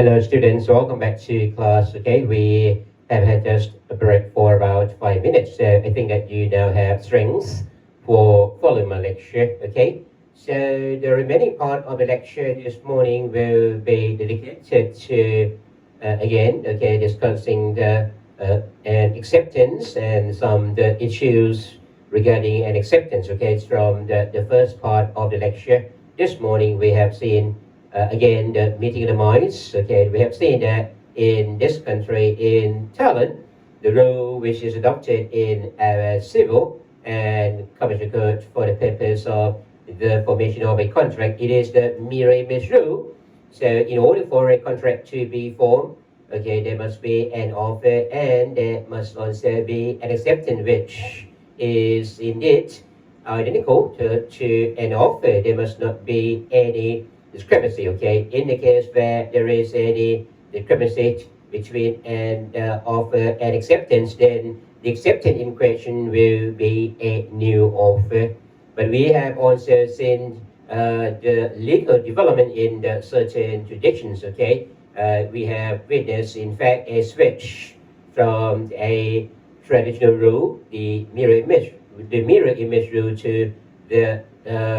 Hello students, welcome back to class. Okay, we have had just a break for about 5 minutes. So I think that you now have strengths for following my lecture. Okay, so the remaining part of the lecture this morning will be dedicated to again, okay, discussing the an acceptance and some the issues regarding an acceptance. Okay, it's from the first part of the lecture. This morning we have seen again, the meeting of the minds. Okay, we have seen that in this country, in Thailand, the rule which is adopted in our civil and commercial code for the purpose of the formation of a contract, it is the mirror image rule. So, in order for a contract to be formed, okay, there must be an offer and there must also be an acceptance, which is indeed identical to an offer. There must not be any discrepancy. Okay, in the case where there is any discrepancy between an offer and acceptance, then the acceptance in question will be a new offer. But we have also seen the legal development in the certain jurisdictions. Okay, we have witnessed, in fact, a switch from a traditional rule, the mirror image rule, to the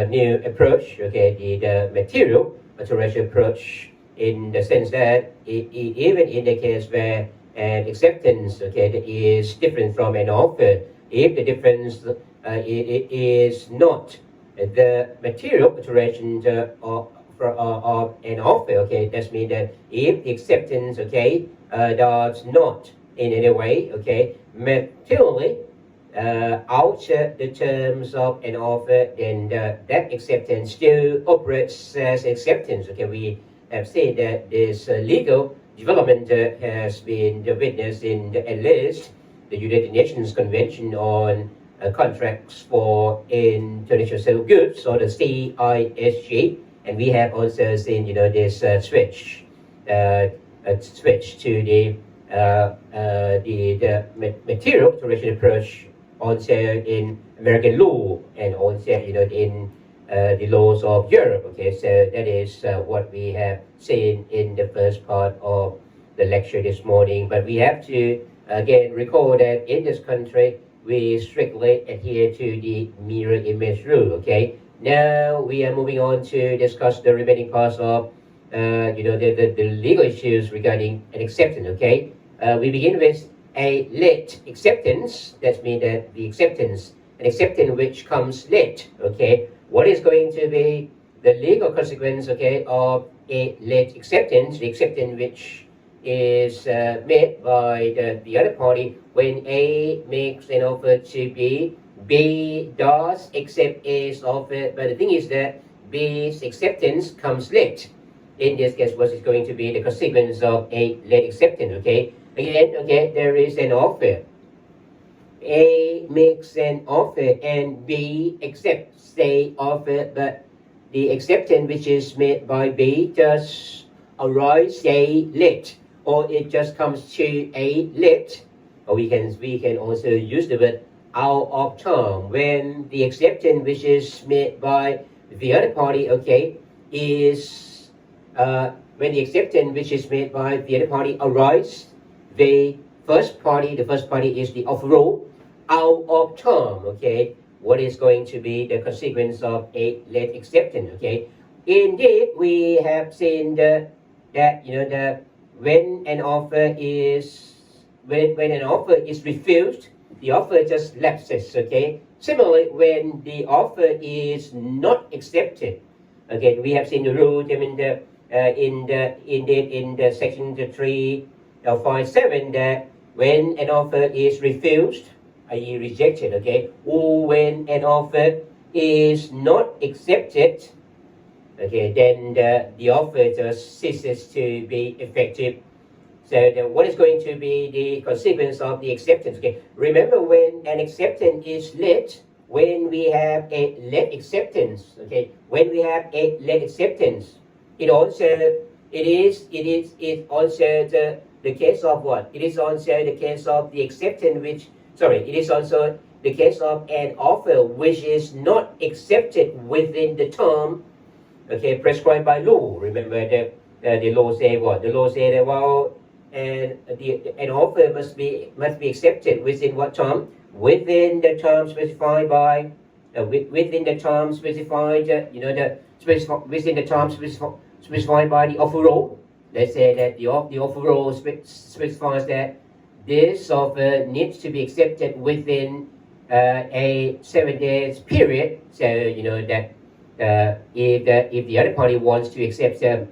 new approach, okay, the material alteration approach, in the sense that even in the case where an acceptance, okay, that is different from an offer, if the difference it is not the material alteration of an offer, okay, that means that if the acceptance, okay, does not in any way, okay, materially alter the terms of an offer, then that acceptance still operates as acceptance. Okay, we have seen that this legal development has been witnessed in at least the United Nations Convention on Contracts for International Goods, or the CISG, and we have also seen, this switch to the material alteration approach also in American law and also in the laws of Europe. Okay, so that is what we have seen in the first part of the lecture this morning. But we have to again recall that in this country we strictly adhere to the mirror image rule. Okay, now we are moving on to discuss the remaining parts of the legal issues regarding an acceptance. Okay, we begin with a late acceptance. That means that an acceptance which comes late. Okay, what is going to be the legal consequence, okay, of a late acceptance? The acceptance which is made by the other party when A makes an offer to B. B does accept A's offer, but the thing is that B's acceptance comes late. In this case, what is going to be the consequence of a late acceptance? Okay, again, okay, there is an offer. A makes an offer and B accepts the offer, but the acceptance which is made by B just arrives A late, or it just comes to A late, or we can also use the word out of time when the acceptance which is made by the other party, okay, is when the acceptance which is made by the other party arrives the first party is the offeror out of time. Okay, what is going to be the consequence of a late acceptance? Okay, indeed we have seen that when an offer is refused, the offer just lapses. Okay, similarly when the offer is not accepted, okay, we have seen the rule in the section 357 that when an offer is refused, i.e. rejected, okay, or when an offer is not accepted, okay, then the offer just ceases to be effective. So what is going to be the consequence of the acceptance? Okay, remember, when an acceptance is late, when we have a late acceptance, okay, when we have a late acceptance, it also the case of what? It is also the case of the acceptance it is also the case of an offer which is not accepted within the term, okay, prescribed by law. Remember that the law say what? The law say that well, and an offer must be accepted within what time? Within the time specified by within the time specified, within the time specified by the offeror. Let's say that the offeror specifies that this offer needs to be accepted within a 7 days period. So that if the other party wants to accept the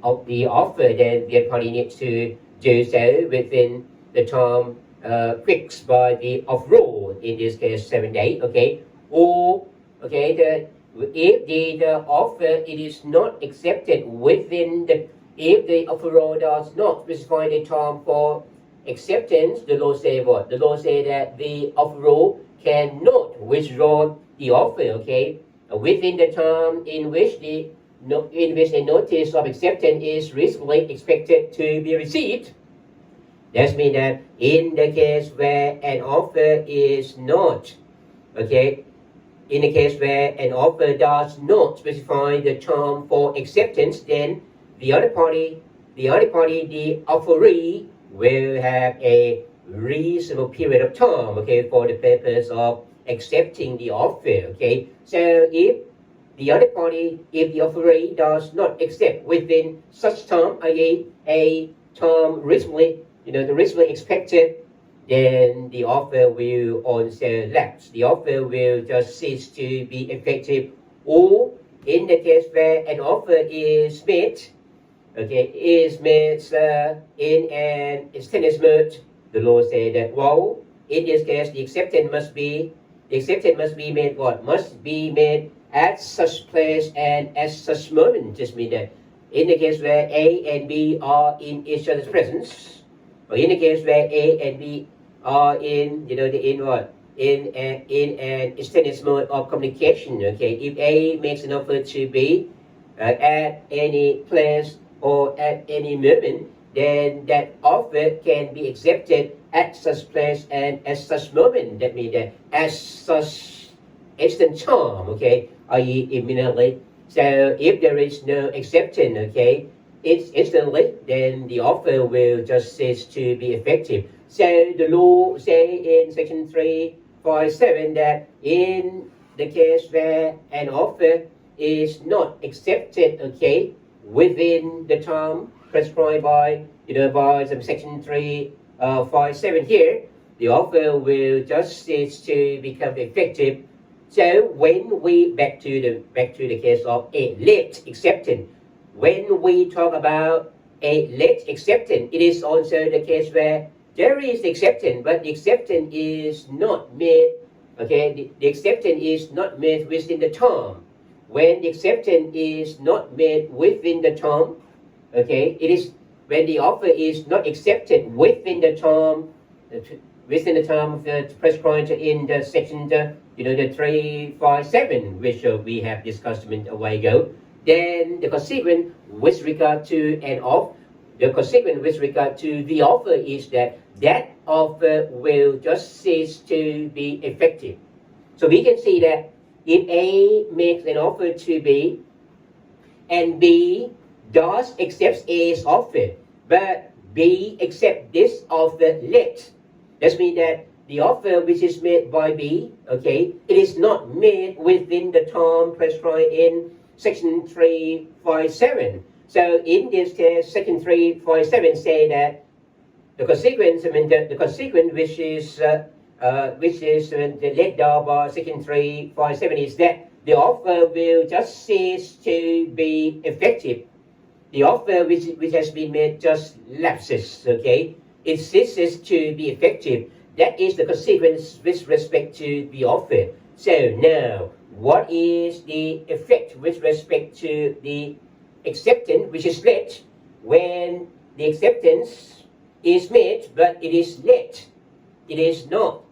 offer, then the other party needs to do so within the time fixed by the offeror. In this case, 7 days. Okay, or okay, if the offer it is not accepted within the if the offeror does not specify the time for acceptance, the law say what? The law say that the offeror cannot withdraw the offer. Okay, within the time in which a notice of acceptance is reasonably expected to be received. That means that in the case where an offer is not, okay, in the case where an offer does not specify the term for acceptance, then the offeree, will have a reasonable period of time, okay, for the purpose of accepting the offer. Okay, so if the offeree does not accept within such time, i.e., a term reasonably, the reasonably expected, then the offer will also lapse. The offer will just cease to be effective. Or in the case where an offer is made, okay, is made in an extended mode, the law says that well, in this case, the acceptance must be made what? Must be made at such place and at such moment. Just mean that in the case where A and B are in each other's presence, or in the case where A and B are in an extended mode of communication. Okay, if A makes an offer to B at any place or at any moment, then that offer can be accepted at such place and at such moment. That means that at such instant time, okay, i.e. immediately. So if there is no acceptance, okay, it's instantly, then the offer will just cease to be effective. So the law say in section 357 that in the case where an offer is not accepted, okay, within the time prescribed by by some section 357 here, the offer will just cease to become effective. So when we back to the case of a late acceptance, when we talk about a late acceptance, it is also the case where there is acceptance, but the acceptance is not made. Okay, the acceptance is not made within the term. When the acceptance is not made within the term, okay, it is when the offer is not accepted within the term of the prescribed in the section the 357, which we have discussed a while ago. Then the consequence with regard to the offer is that offer will just cease to be effective. So we can see that if A makes an offer to B and B does accept A's offer, but B accepts this offer late, that means that the offer which is made by B, okay, it is not made within the term prescribed in section 357. So in this case, section 357 say that the consequence, the consequence which is laid down by section 357 is that the offer will just cease to be effective. The offer which has been made just lapses. Okay, it ceases to be effective. That is the consequence with respect to the offer. So now, what is the effect with respect to the acceptance which is late when the acceptance is made but it is late? It is not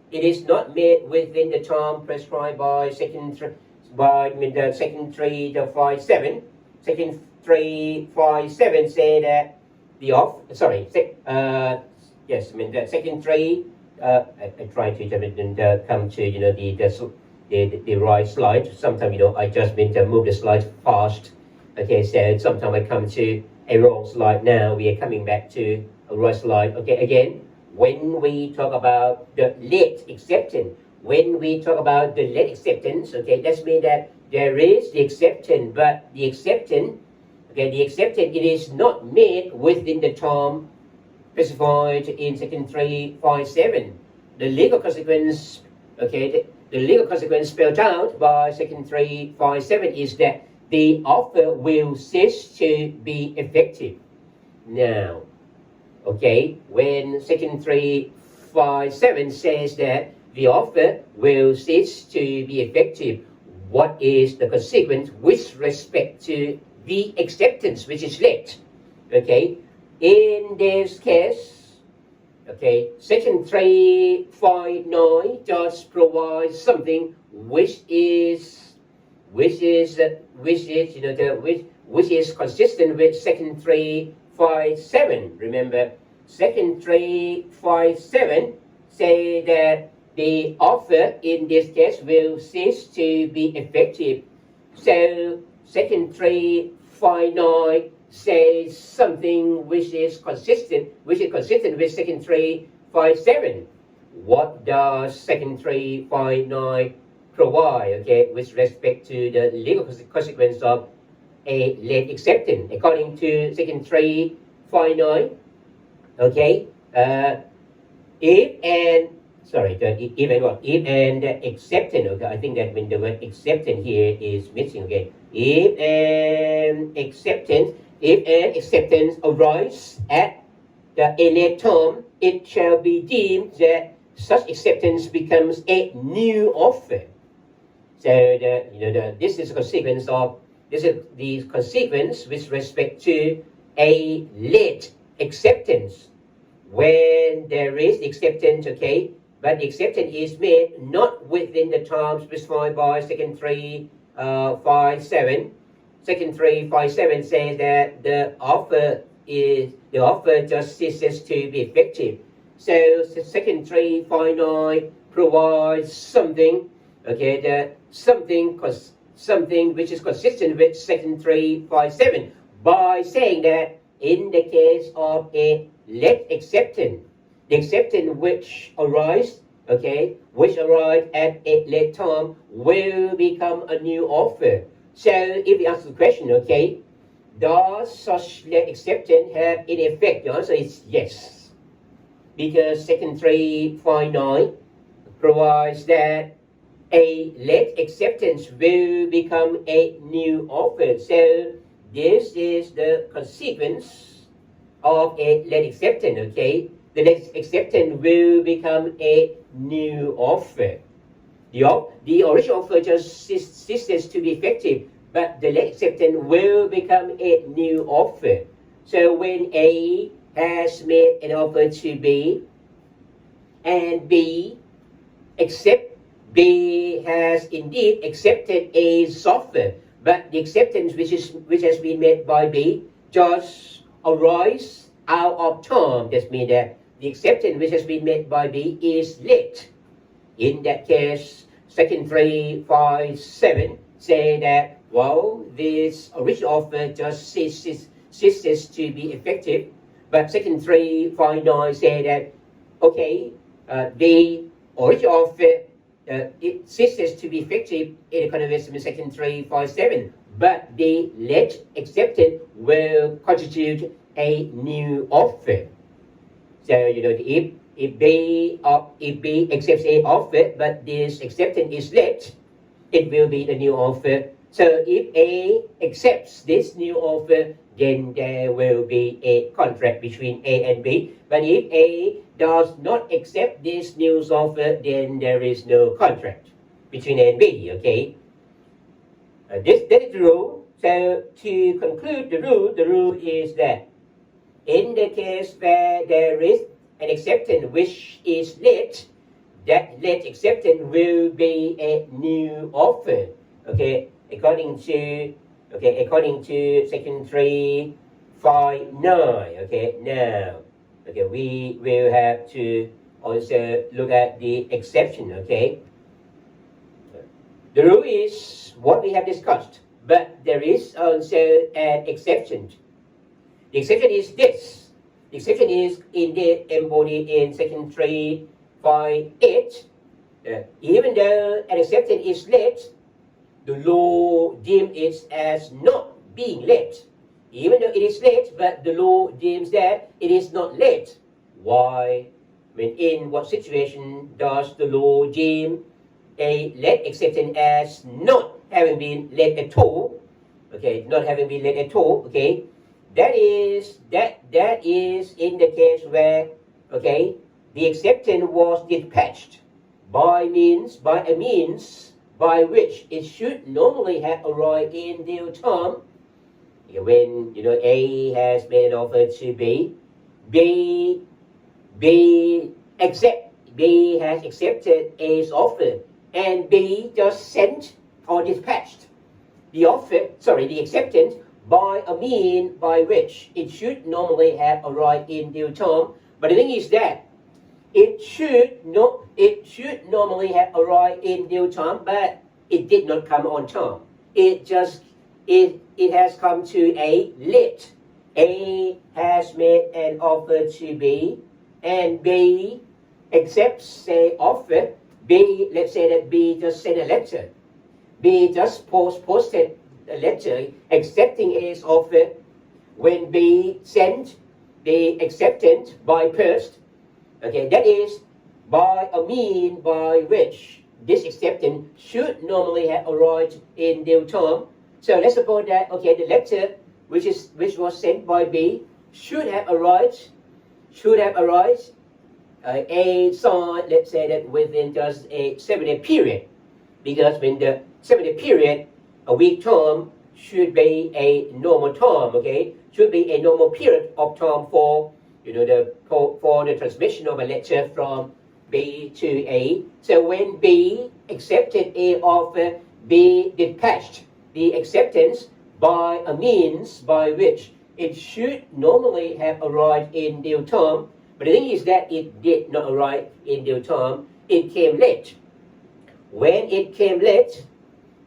made within the term prescribed by section 357. Section 357 say that the section 3. I try to come to the right slide. Sometimes I just move the slides fast. Okay, so sometimes I come to a wrong slide now. We are coming back to a right slide. Okay, again, when we talk about the late acceptance, okay, that means that there is the acceptance, but the acceptance, okay, it is not made within the term specified in Section 357. The legal consequence, okay, the legal consequence spelled out by Section 357 is that the offer will cease to be effective. Now, okay, when Section 357 says that the offer will cease to be effective, what is the consequence with respect to the acceptance which is late? Okay, in this case, okay, Section 359 just provides something which is consistent with Section 357. Remember, Section 357 say that the offer in this case will cease to be effective. So Section 359 says something which is consistent with Section 357. What does Section 359 provide, okay, with respect to the legal consequence of a late acceptance? According to Section 359, okay, if and acceptance, okay, I think that when the word acceptance here is missing, okay, if an acceptance arises at the late term, it shall be deemed that such acceptance becomes a new offer. So this is the consequence with respect to a late acceptance. When there is acceptance, okay, but the acceptance is made not within the terms specified by Section 357. Section 357 says that the offer just ceases to be effective. So Section 359 provides something, okay, something which is consistent with Section 357 by saying that in the case of a late acceptance, the acceptance which arrives at a late term will become a new offer. So if we ask the question, okay, does such late acceptance have any effect? The answer is yes, because Section 359 provides that a late acceptance will become a new offer. So this is the consequence of a late acceptance, okay? The late acceptance will become a new offer. The original offer just ceases to be effective, but the late acceptance will become a new offer. So when A has made an offer to B, and B has indeed accepted A's offer, but the acceptance which has been made by B just arises out of term. That means that the acceptance which has been made by B is late. In that case, Section 357 say that, well, this original offer just ceases to be effective, but Section 359 say that, okay, the original offer it ceases to be effective in the context of Section 357, but the late acceptance will constitute a new offer. So if B accepts a offer, but this acceptance is late, it will be the new offer. So if A accepts this new offer, then there will be a contract between A and B. But if A does not accept this new offer, then there is no contract between A and B, okay? That is the rule. So to conclude the rule is that in the case where there is an acceptance which is late, that late acceptance will be a new offer, okay? According to Section 359, okay? Now, okay, we will have to also look at the exception, okay? The rule is what we have discussed, but there is also an exception. The exception is this. The exception is indeed embodied in section 358. Even though an exception is late, the law deems it as not being late. Even though it is late, but the law deems that it is not late. Why? I mean, in what situation does the law deem a late exception as not having been late at all? Okay, not having been late at all. Okay, that is in the case where, okay, the acceptance was dispatched by a means by which it should normally have arrived in due time. When A has made an offer to B, B has accepted A's offer, and B just sent or dispatched the acceptance by a means by which it should normally have arrived in due time. But the thing is that it should normally have arrived in due time, but it did not come on time. It has come to A late. A has made an offer to B, and B accepts the offer. Let's say that B just sent a letter. B just posted a letter accepting A's offer. When B sent the acceptance by post, okay, that is by a means by which this acceptance should normally have arrived in due time. So let's suppose that, okay, the letter which was sent by B should have arrived A signed, let's say that within just a 7-day period, because when the 7-day period, a week time should be a normal time, okay, should be a normal period of time for for the transmission of a letter from B to A. So when B accepted A offer, B dispatched the acceptance by a means by which it should normally have arrived in due time. But the thing is that it did not arrive in due time. It came late. When it came late,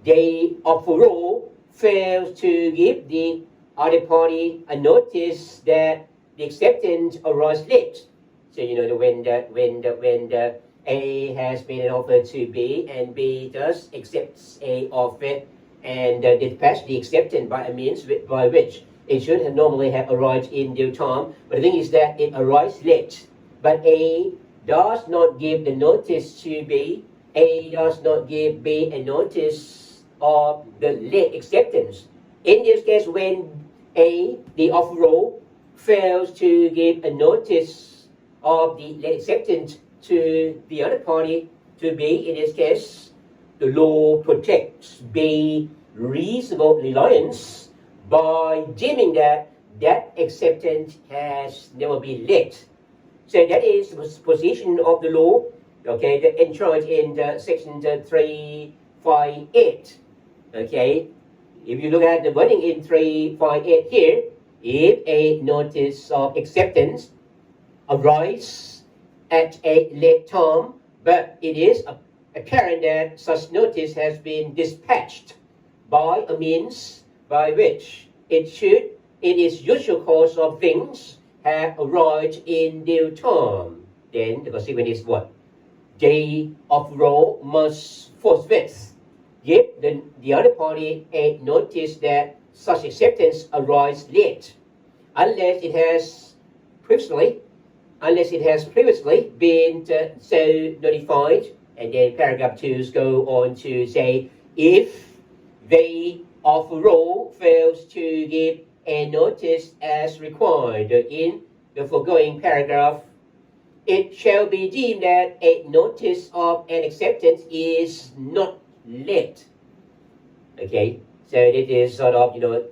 the offeror fails to give the other party a notice that the acceptance arrives late. So when the A has made an offer to B, and B just accepts A offer and dispatch the acceptance by a means by which it should have normally have arrived in due time. But the thing is that it arrives late. But A does not give the notice to B. A does not give B a notice of the late acceptance. In this case, when A, the offeror, fails to give a notice of the late acceptance to the other party, to B, in this case, the law protects B reasonable reliance by deeming that acceptance has never been late. So that is the position of the law, okay, enshrined in section 358. Okay, if you look at the wording in 358 here, if a notice of acceptance arises at a late time, but it is apparent that such notice has been dispatched by a means by which it is usual course of things have arrived in due time, then the consequence is what? The offeror must forthwith give the other party a notice that such acceptance arrives late, unless it has previously been so notified. And then paragraph 2 go on to say, if the offeror fails to give a notice as required in the foregoing paragraph, it shall be deemed that a notice of an acceptance is not late. Okay, so it is sort of, the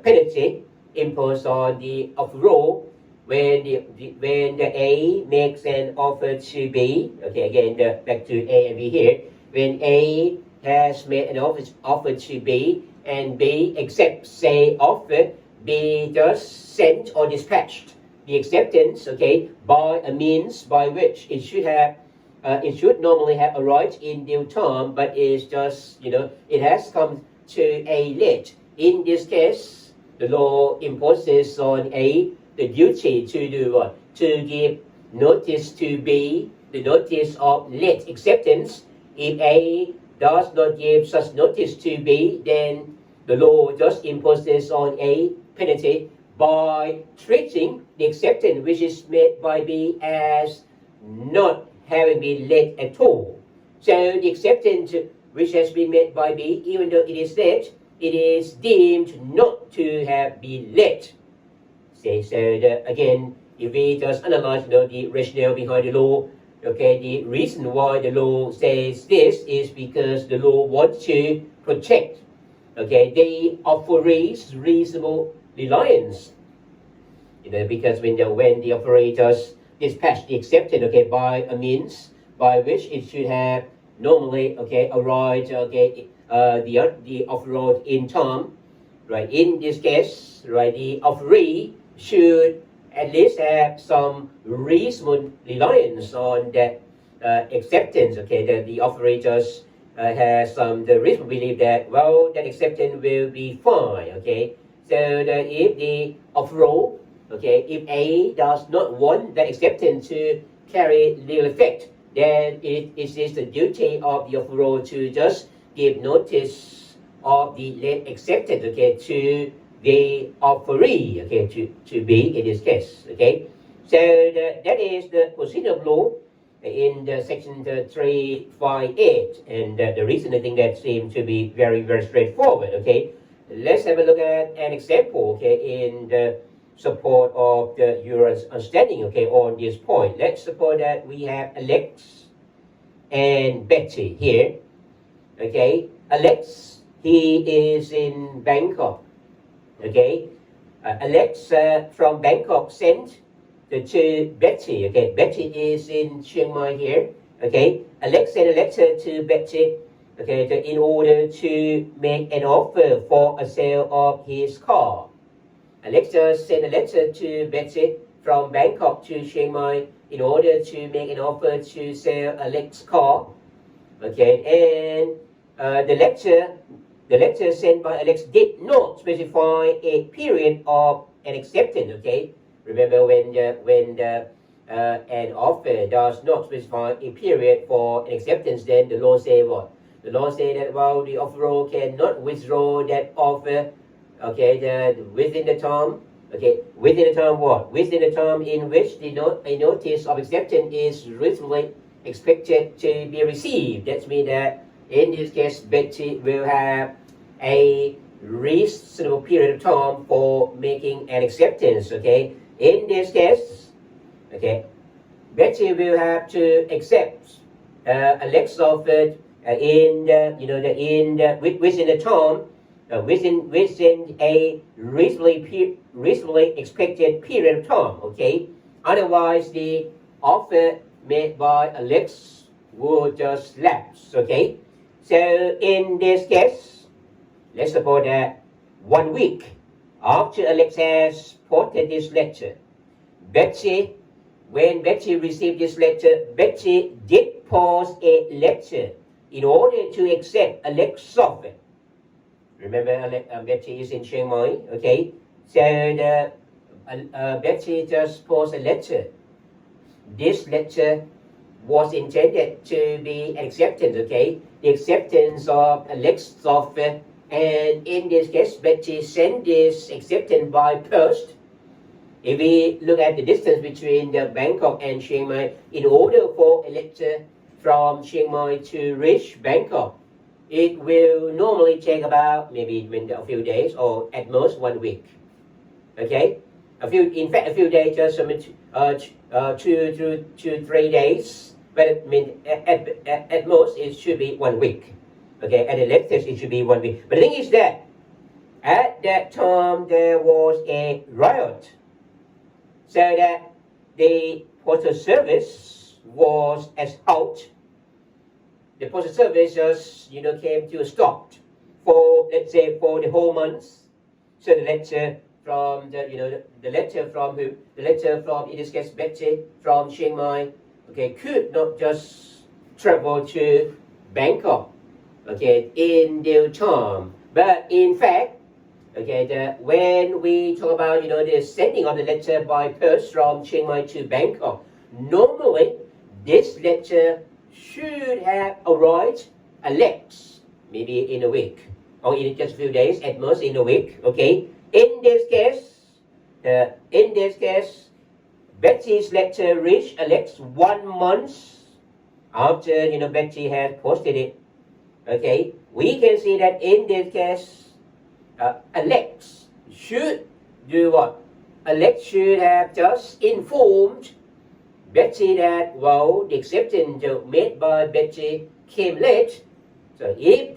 penalty imposed on the offeror when the A makes an offer to B. Okay, again, back to A and B here. When A has made an offer to B and B accepts a offer, B just sent or dispatched the acceptance, okay, by a means by which it should normally have arrived in due time, but it's just, it has come to a late. In this case, the law imposes on A the duty to do what? To give notice to B, the notice of late acceptance. If A does not give such notice to B, then the law just imposes on A penalty by treating the acceptance which is made by B as not having been late at all. So the acceptance which has been made by B, even though it is late, it is deemed not to have been late. Okay, so again, if we just analyze the rationale behind the law, okay, the reason why the law says this is because the law wants to protect, okay, the offeree's reasonable reliance. Because when the operators dispatch the acceptance, okay, by a means by which it should have normally, okay, arrived, okay, the off-road in time, right? In this case, right, the offeree should at least have some reasonable reliance on that acceptance, okay, that the operators has the reasonable belief that, well, that acceptance will be fine, okay. So that if the off-road, okay, if A does not want that acceptance to carry legal effect, then it is the duty of the off-road to just give notice of the late acceptance, okay, to the offeree, okay, to B in this case, okay. So that is the position of law in the section 358, and the reason I think that seems to be very, very straightforward, okay. Let's have a look at an example, okay, in the support of your understanding, okay, on this point. Let's suppose that we have Alex and Betty here, okay. Alex, he is in Bangkok, okay. Alex from Bangkok sent to Betty, okay. Betty is in Chiang Mai here, okay. Alex sent a letter to Betty, okay, in order to make an offer for a sale of his car. Alex sent a letter to Betty from Bangkok to Chiang Mai in order to make an offer to sell Alex's car, okay. And the letter sent by Alex did not specify a period of an acceptance, okay. Remember, when an offer does not specify a period for an acceptance, then the law say what? The law say that, well, the offeror cannot withdraw that offer, okay, within the time, okay, within the time what? Within the time in which a notice of acceptance is reasonably expected to be received. That means that in this case, Betty will have a reasonable period of time for making an acceptance, okay. In this case, okay, Betty will have to accept Alex's offer within the time, within a reasonably expected period of time, okay. Otherwise, the offer made by Alex would just lapse, okay. So in this case, let's suppose that 1 week after Alex has posted this letter, when Betty received this letter, Betty did post a letter in order to accept Alex's offer. Remember, Betty is in Chiang Mai, okay? So Betty just posted a letter. This letter was intended to be an acceptance, okay? The acceptance of Alex's offer. And in this case, Betty sent this acceptance by post. If we look at the distance between Bangkok and Chiang Mai, in order for a letter from Chiang Mai to reach Bangkok, it will normally take about maybe a few days or at most 1 week. Okay, in fact, a few days, just 2 to 3 days. But at most it should be 1 week. Okay, at the latest it should be 1 week. But the thing is that at that time there was a riot, so that the postal service was at halt. The postal service just came to a stop for, let's say, for the whole month. So the letter from the letter from in this case Betty from Chiang Mai, okay, could not just travel to Bangkok, okay, in due time. But in fact, Okay, when we talk about the sending of the letter by post from Chiang Mai to Bangkok, normally this letter should have arrived late, maybe in a week or in just a few days, at most in a week. Okay, in this case, Betsy's letter reached Alex 1 month after Betsy had posted it. Okay, we can see that in this case, Alex should do what? Alex should have just informed Betsy that, well, the acceptance made by Betsy came late. So if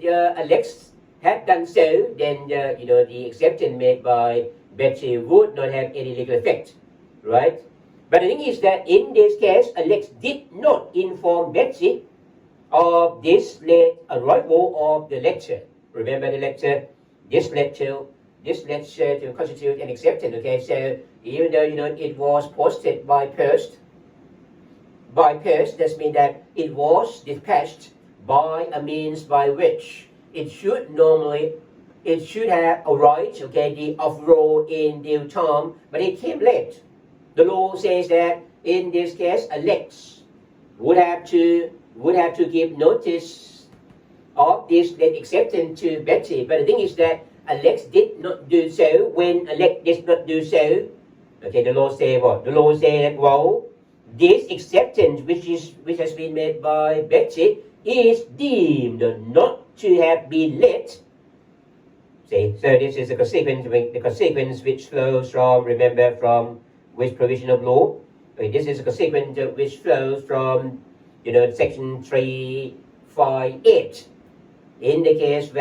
Alex had done so, then the acceptance made by Betsy would not have any legal effect, right? But the thing is that in this case, Alex did not inform Betsy of this late arrival of the letter. Remember the letter? This letter to constitute an acceptance. Okay, so even though it was posted by post, that means that it was dispatched by a means by which it should have arrived, okay, the off-road in due time, but it came late. The law says that in this case, Alex would have to give notice of this late acceptance to Betsy. But the thing is that Alex did not do so. When Alex did not do so, okay, the law say what? The law say that, well, this acceptance which has been made by Betsy is deemed not to have been late. See, so this is the consequence which flows from, remember, from which provision of law? Okay, this is a consequence which flows from, section 358. In the case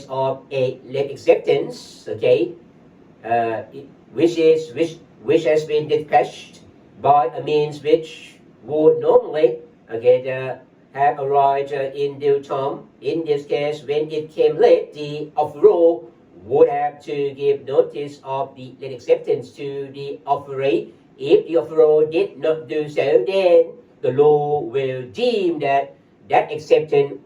of a late acceptance, okay, which has been dispatched by a means which would normally, okay, have arrived in due time. In this case, when it came late, the offeror would have to give notice of the late acceptance to the offeree. If the offeror did not do so, then the law will deem that acceptance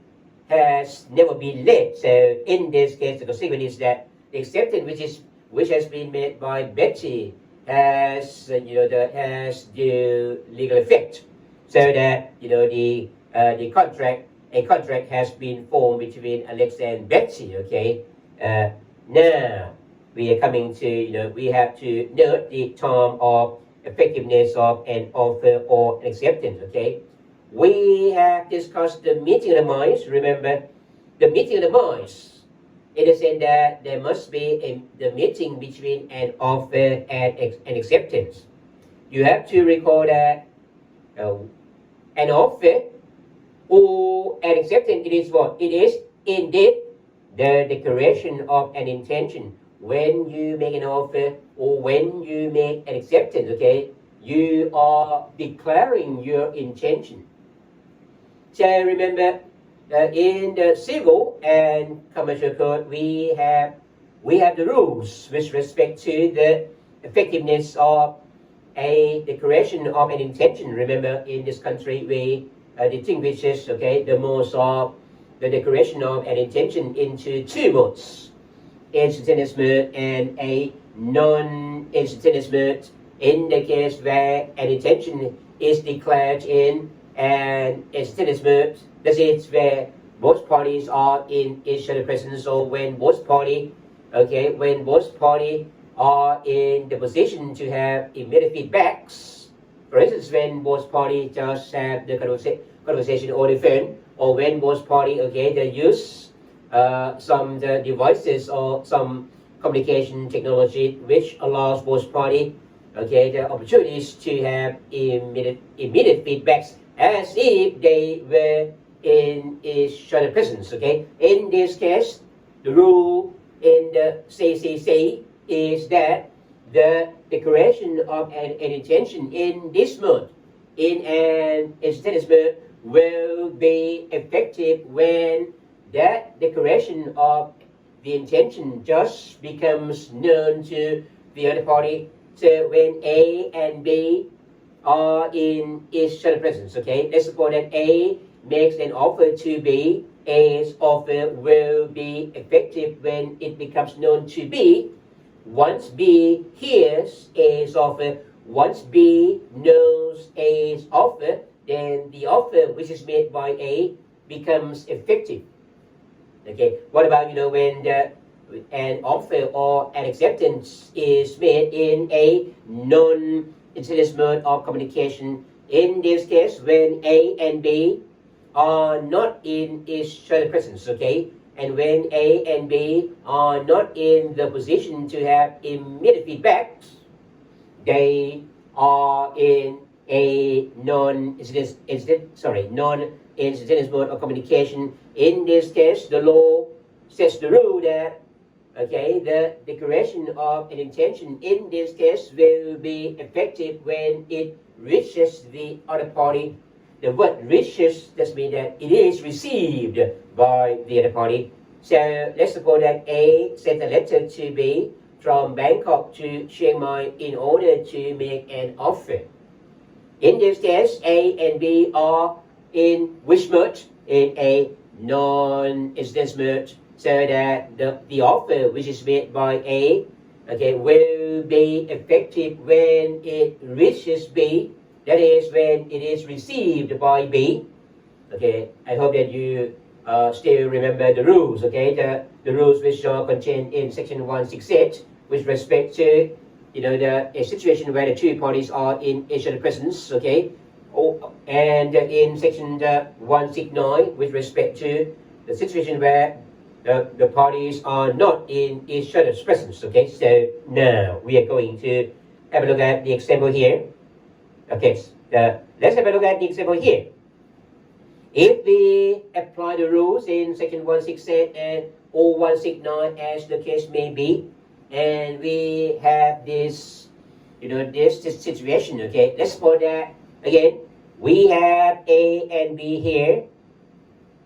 has never been late. So in this case, the consequence is that the acceptance which has been made by Betsy has has due legal effect. So that a contract has been formed between Alex and Betsy. Okay. Now we are coming to we have to note the term of effectiveness of an offer or an acceptance. Okay. We have discussed the meeting of the minds. Remember, the meeting of the minds, in the sense that there must be the meeting between an offer and an acceptance. You have to recall that an offer or an acceptance, it is what? It is indeed the declaration of an intention. When you make an offer or when you make an acceptance, okay, you are declaring your intention. So remember, in the civil and commercial code, we have the rules with respect to the effectiveness of a declaration of an intention. Remember, in this country, we distinguishes, okay, the modes of the declaration of an intention into two modes: instantaneous mode and a non-instantaneous mode. In the case where an intention is declared in an instantaneous mode, that is where both parties are in each other's presence, or when both parties are in the position to have immediate feedbacks. For instance, when both parties just have the conversation over the phone, or when both parties, okay, they use some devices or some communication technology which allows both parties, okay, the opportunities to have immediate feedbacks as if they were in each other's presence. Okay, in this case, the rule in the CCC is that the declaration of an intention in this mode, in an instantaneous mode, will be effective when that declaration of the intention just becomes known to the other party. So when A and B are in each other's presence, okay, let's suppose that A makes an offer to B A's offer will be effective when it becomes known to B. Once B hears A's offer, once B knows A's offer, then the offer which is made by A becomes effective. Okay, what about when an offer or an acceptance is made in a non-intelligent mode of communication? In this case, when A and B are not in each other's presence, okay? And when A and B are not in the position to have immediate feedback, they are in a non-instantaneous mode of communication. In this case, the law sets the rule that, okay, the declaration of an intention in this case will be effective when it reaches the other party. The word reaches just means that it is received by the other party. So let's suppose that A sent a letter to B from Bangkok to Chiang Mai in order to make an offer. In this case, A and B are in which mode? In a non-instance mode, so that the offer which is made by A, okay, will be effective when it reaches B. That is when it is received by B. Okay, I hope that you still remember the rules. Okay, the rules which are contained in section 168 with respect to a situation where the two parties are in each other's presence. Okay, and in section 169 with respect to the situation where the parties are not in each other's presence. Okay, so now we are going to have a look at the example here. Okay, let's have a look at the example here. If we apply the rules in section 168 and or 169 as the case may be, and we have this, this situation, okay, let's suppose that, again, we have A and B here,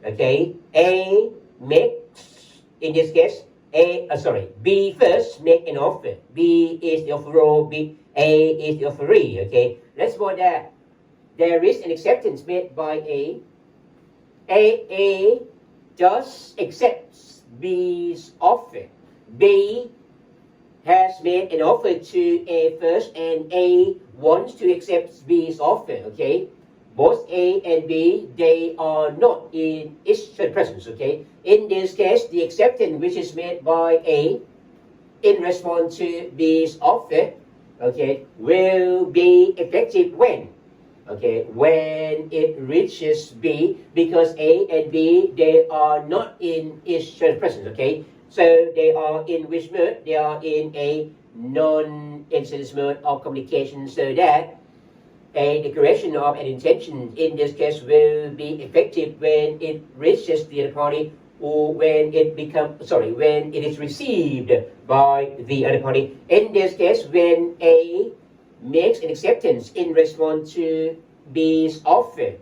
okay, A makes, in this case, B first make an offer. B is the offeror, A is the offeree, okay. Let's suppose that there is an acceptance made by A. A just accepts B's offer. B has made an offer to A first, and A wants to accept B's offer, okay. Both A and B, they are not in each other's presence, okay. In this case, the acceptance which is made by A in response to B's offer, okay, will be effective when? Okay, when it reaches B, because A and B, they are not in each other's presence, okay? So they are in which mode? They are in a non-instance mode of communication, so that a declaration of an intention in this case will be effective when it reaches the other party, or when when it is received by the other party. In this case, when A makes an acceptance in response to B's offer,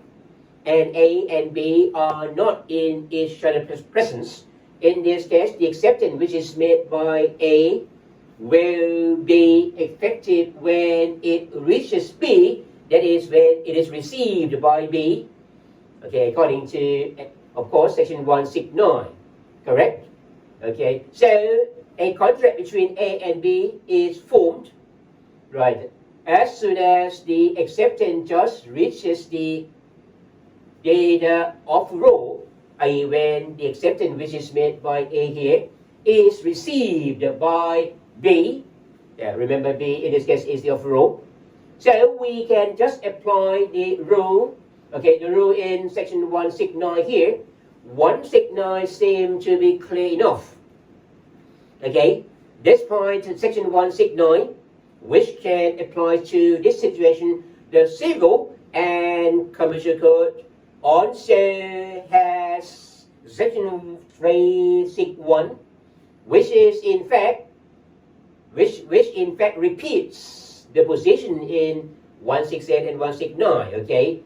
and A and B are not in each other's presence, in this case, the acceptance which is made by A will be effective when it reaches B, that is when it is received by B, okay, according to, of course, section 169, correct? Okay, so a contract between A and B is formed, right, as soon as the acceptance just reaches the data offeror, i.e. when the acceptance which is made by A here is received by B. Remember, B in this case is the offeror. So we can just apply the rule, okay, the rule in section 169 here. 169 seems to be clear enough. Okay, this point in section 169, which can apply to this situation, the Civil and Commercial Code also has section 361, which in fact repeats the position in 168 and 169. Okay,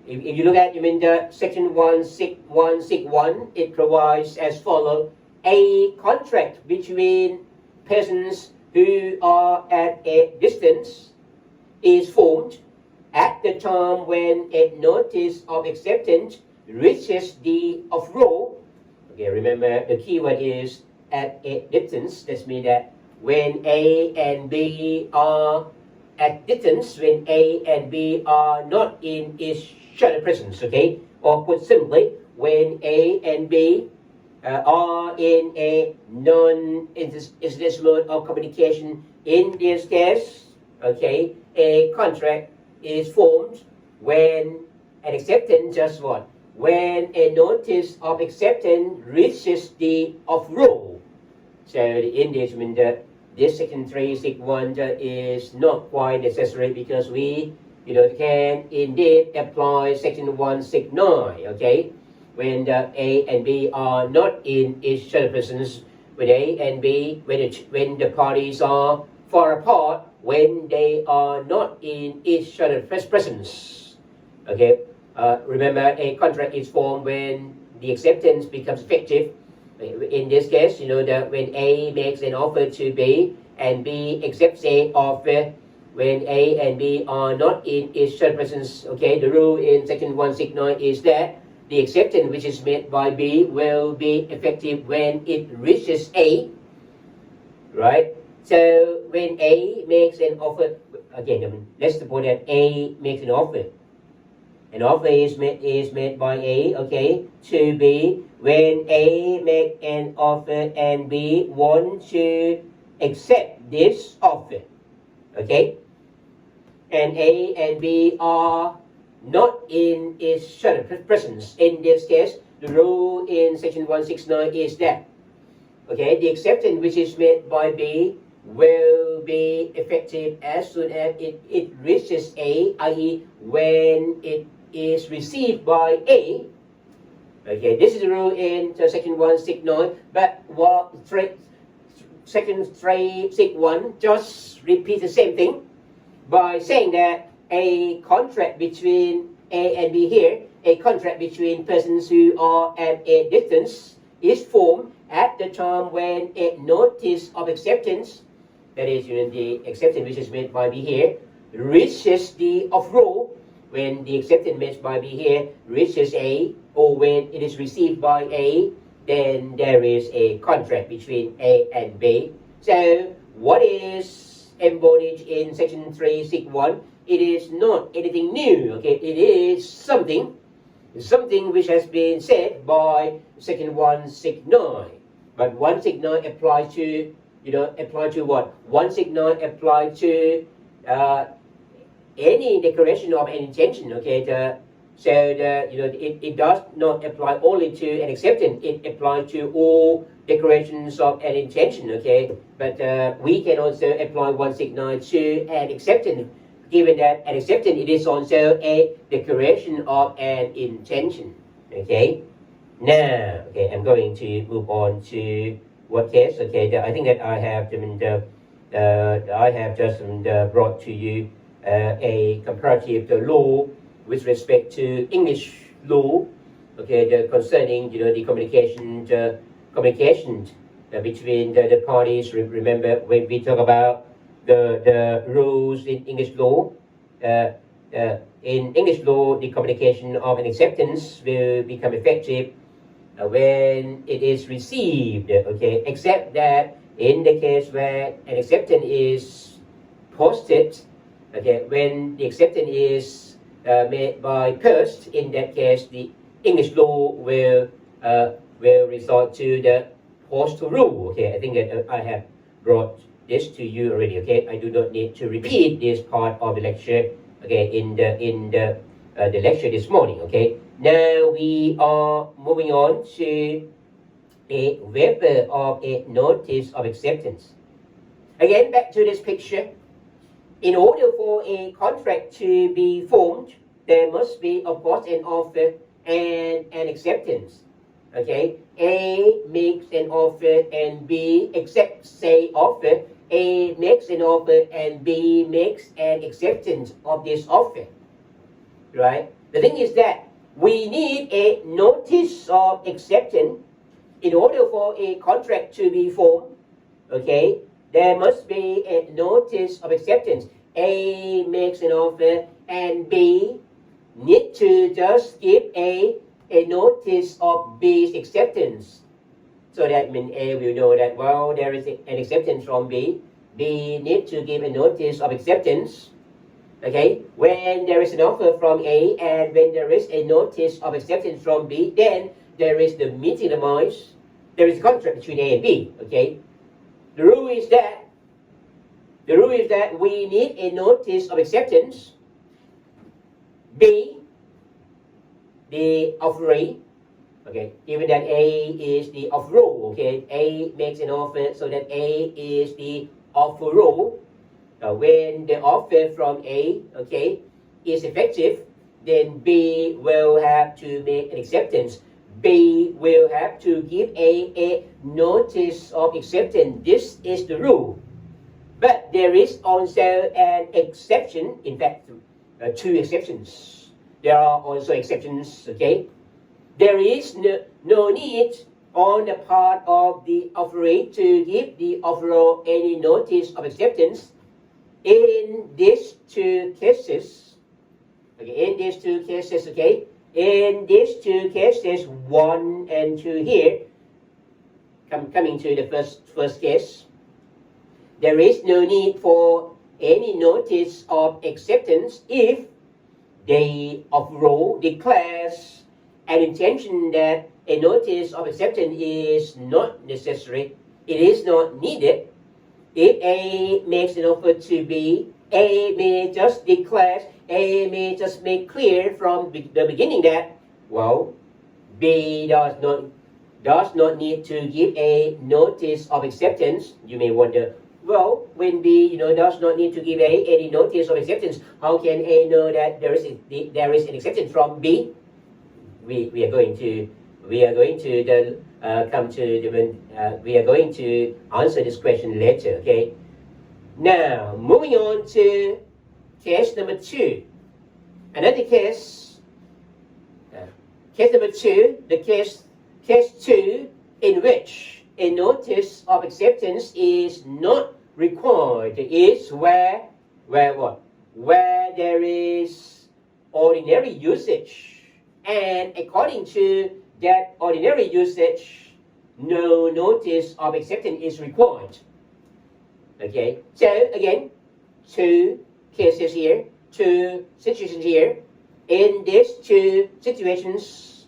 if you look at the section 161, it provides as follows: a contract between persons who are at a distance is formed at the time when a notice of acceptance reaches the off-roll. Okay, remember the keyword is at a distance. That means that when A and B are at distance, when A and B are not in each other's presence, okay? Or put simply, when A and B are in a non-incident mode of communication, in this case, okay, a contract is formed when an acceptance just what? When a notice of acceptance reaches the off-roll. So in this means that this section 361 is not quite necessary because we can indeed apply section 169, okay? When the A and B are not in each other's presence, when A and B, when the parties are far apart, when they are not in each other's presence. Okay, remember a contract is formed when the acceptance becomes effective. In this case, that when A makes an offer to B and B accepts a offer, when A and B are not in each other's presence, okay, the rule in section 169 is that the acceptance which is made by B will be effective when it reaches A, right? So when A makes an offer, again, let's suppose that A makes an offer. An offer is made by A, okay, to B. When A make an offer and B want to accept this offer, okay, and A and B are not in each other's presence. In this case, the rule in section 169 is that, okay, the acceptance which is made by B will be effective as soon as it reaches A, i.e. when it is received by A. Okay, this is the rule in section 169, but section 361 just repeats the same thing by saying that a contract between A and B here, a contract between persons who are at a distance, is formed at the time when a notice of acceptance, that is the acceptance which is made by B here, reaches the off-roll. When the acceptance made by B here reaches A, or when it is received by A, then there is a contract between A and B. So what is embodied in section 361? It is not anything new, okay? It is something which has been said by section 169. But 169 applies to, apply to what? 169 applies to any declaration of an intention, okay? It does not apply only to an acceptance. It applies to all declarations of an intention, okay? But we can also apply 169 to an acceptance, given that an acceptance, it is also a declaration of an intention, okay? Now, okay, I'm going to move on to what case, okay? I think that I have just brought to you a comparative law with respect to English law, okay, concerning the communication between the parties. Remember when we talk about the rules in English law. In English law, the communication of an acceptance will become effective when it is received, okay, except that in the case where an acceptance is posted, okay, when the acceptance is made by post, in that case, the English law will resort to the postal rule, okay. I think that I have brought this to you already, okay. I do not need to repeat this part of the lecture, okay, in the lecture this morning, okay. Now we are moving on to a waiver of a notice of acceptance. Again, back to this picture. In order for a contract to be formed, there must be, of course, an offer and an acceptance. Okay, A makes an offer and B accepts, say, offer. A makes an offer and B makes an acceptance of this offer. Right? The thing is that we need a notice of acceptance in order for a contract to be formed. Okay, there must be a notice of acceptance. A makes an offer and B need to just give A a notice of B's acceptance. So that means A will know that, well, there is an acceptance from B. B needs to give a notice of acceptance. Okay, when there is an offer from A and when there is a notice of acceptance from B, then there is the meeting of the minds. There is a contract between A and B. Okay, the rule is that we need a notice of acceptance. B, the offeree. Okay, given that A is the offeror. Okay, A makes an offer, so that A is the offeror. When the offer from A, okay, is effective, then B will have to make an acceptance. B will have to give a notice of acceptance. This is the rule. But there is also an exception. In fact, two exceptions. There are also exceptions. Okay, there is no need on the part of the offeree to give the offeror any notice of acceptance. In these two cases, okay, in these two cases, 1 and 2 here, coming to the first case, there is no need for any notice of acceptance if the offeror declares an intention that a notice of acceptance is not necessary, it is not needed. If A makes an offer to B, A may just make clear from the beginning that, well, B does not need to give a notice of acceptance. You may wonder, well, when B does not need to give A any notice of acceptance, how can A know that there is an acceptance from B? We are going to answer this question later. Okay. Now moving on to case number 2. Another case. Case number 2. The case 2 in which a notice of acceptance is not required is where what? Where there is ordinary usage. And according to that ordinary usage, no notice of acceptance is required. Okay, so again, 2 cases here, 2 situations here. In these 2 situations,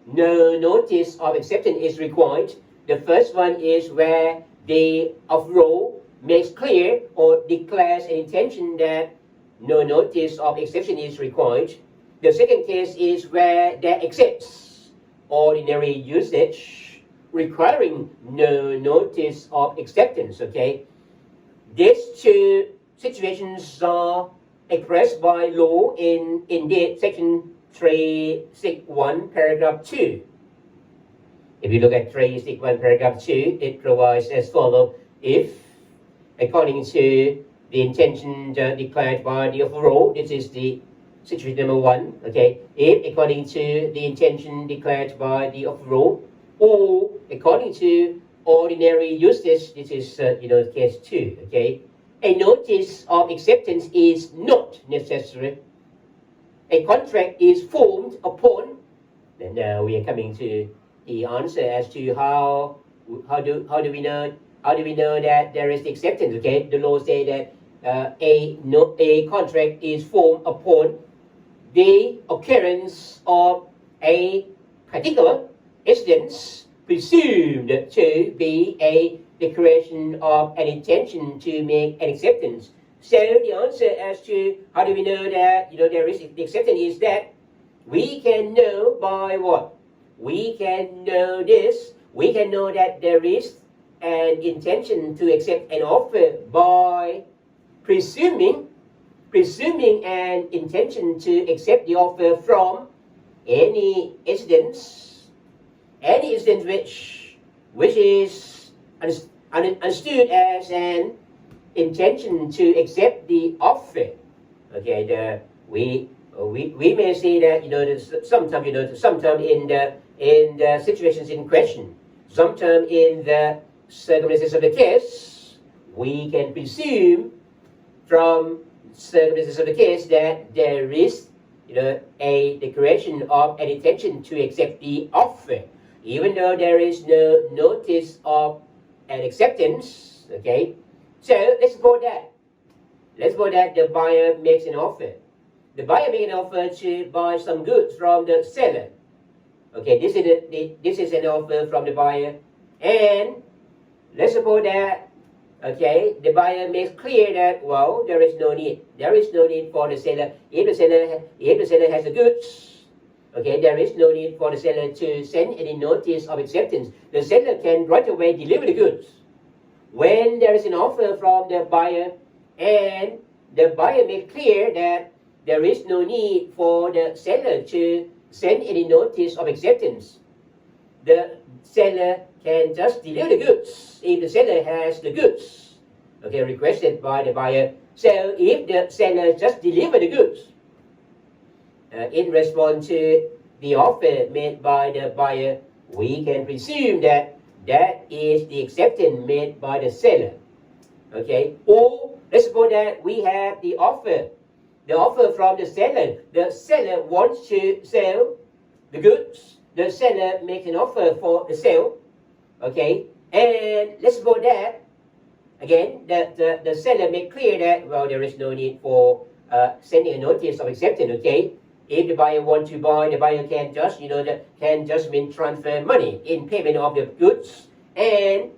no notice of acceptance is required. The first one is where the offeror makes clear or declares an intention that no notice of acceptance is required. The second case is where that accepts ordinary usage requiring no notice of acceptance. Okay, these 2 situations are expressed by law in indeed section 361 paragraph 2. If you look at 361 paragraph 2, it provides as follows: if according to the intention declared by the offeror, this is the situation number 1, okay, if according to the intention declared by the offeror, or according to ordinary usage, this is case 2, okay, a notice of acceptance is not necessary. A contract is formed upon, and now we are coming to the answer as to how do we know that there is acceptance. Okay, the law say that a contract is formed upon the occurrence of a particular instance presumed to be a declaration of an intention to make an acceptance. So the answer as to how do we know that there is the acceptance is that we can know by what? We can know this. We can know that there is an intention to accept an offer by presuming an intention to accept the offer from any instance which is understood as an intention to accept the offer. Okay, we may say that sometimes in the situations in question, sometimes in the circumstances of the case, we can presume from circumstances of the case that there is a declaration of an intention to accept the offer, even though there is no notice of an acceptance. Okay, so let's suppose that the buyer makes an offer. The buyer makes an offer to buy some goods from the seller. Okay, this is an offer from the buyer, and let's suppose that the buyer makes clear that there is no need for the seller. If the seller has the goods, there is no need for the seller to send any notice of acceptance. The seller can right away deliver the goods. When there is an offer from the buyer and the buyer makes clear that there is no need for the seller to send any notice of acceptance, the seller can just deliver the goods if the seller has the goods, requested by the buyer. So if the seller just deliver the goods in response to the offer made by the buyer, we can presume that is the acceptance made by the seller. Or let's suppose that we have the offer from the seller. The seller wants to sell the goods. The seller makes an offer for the sale. And let's suppose that again the seller make clear that there is no need for sending a notice of acceptance. If the buyer wants to buy, the buyer can just transfer money in payment of the goods, and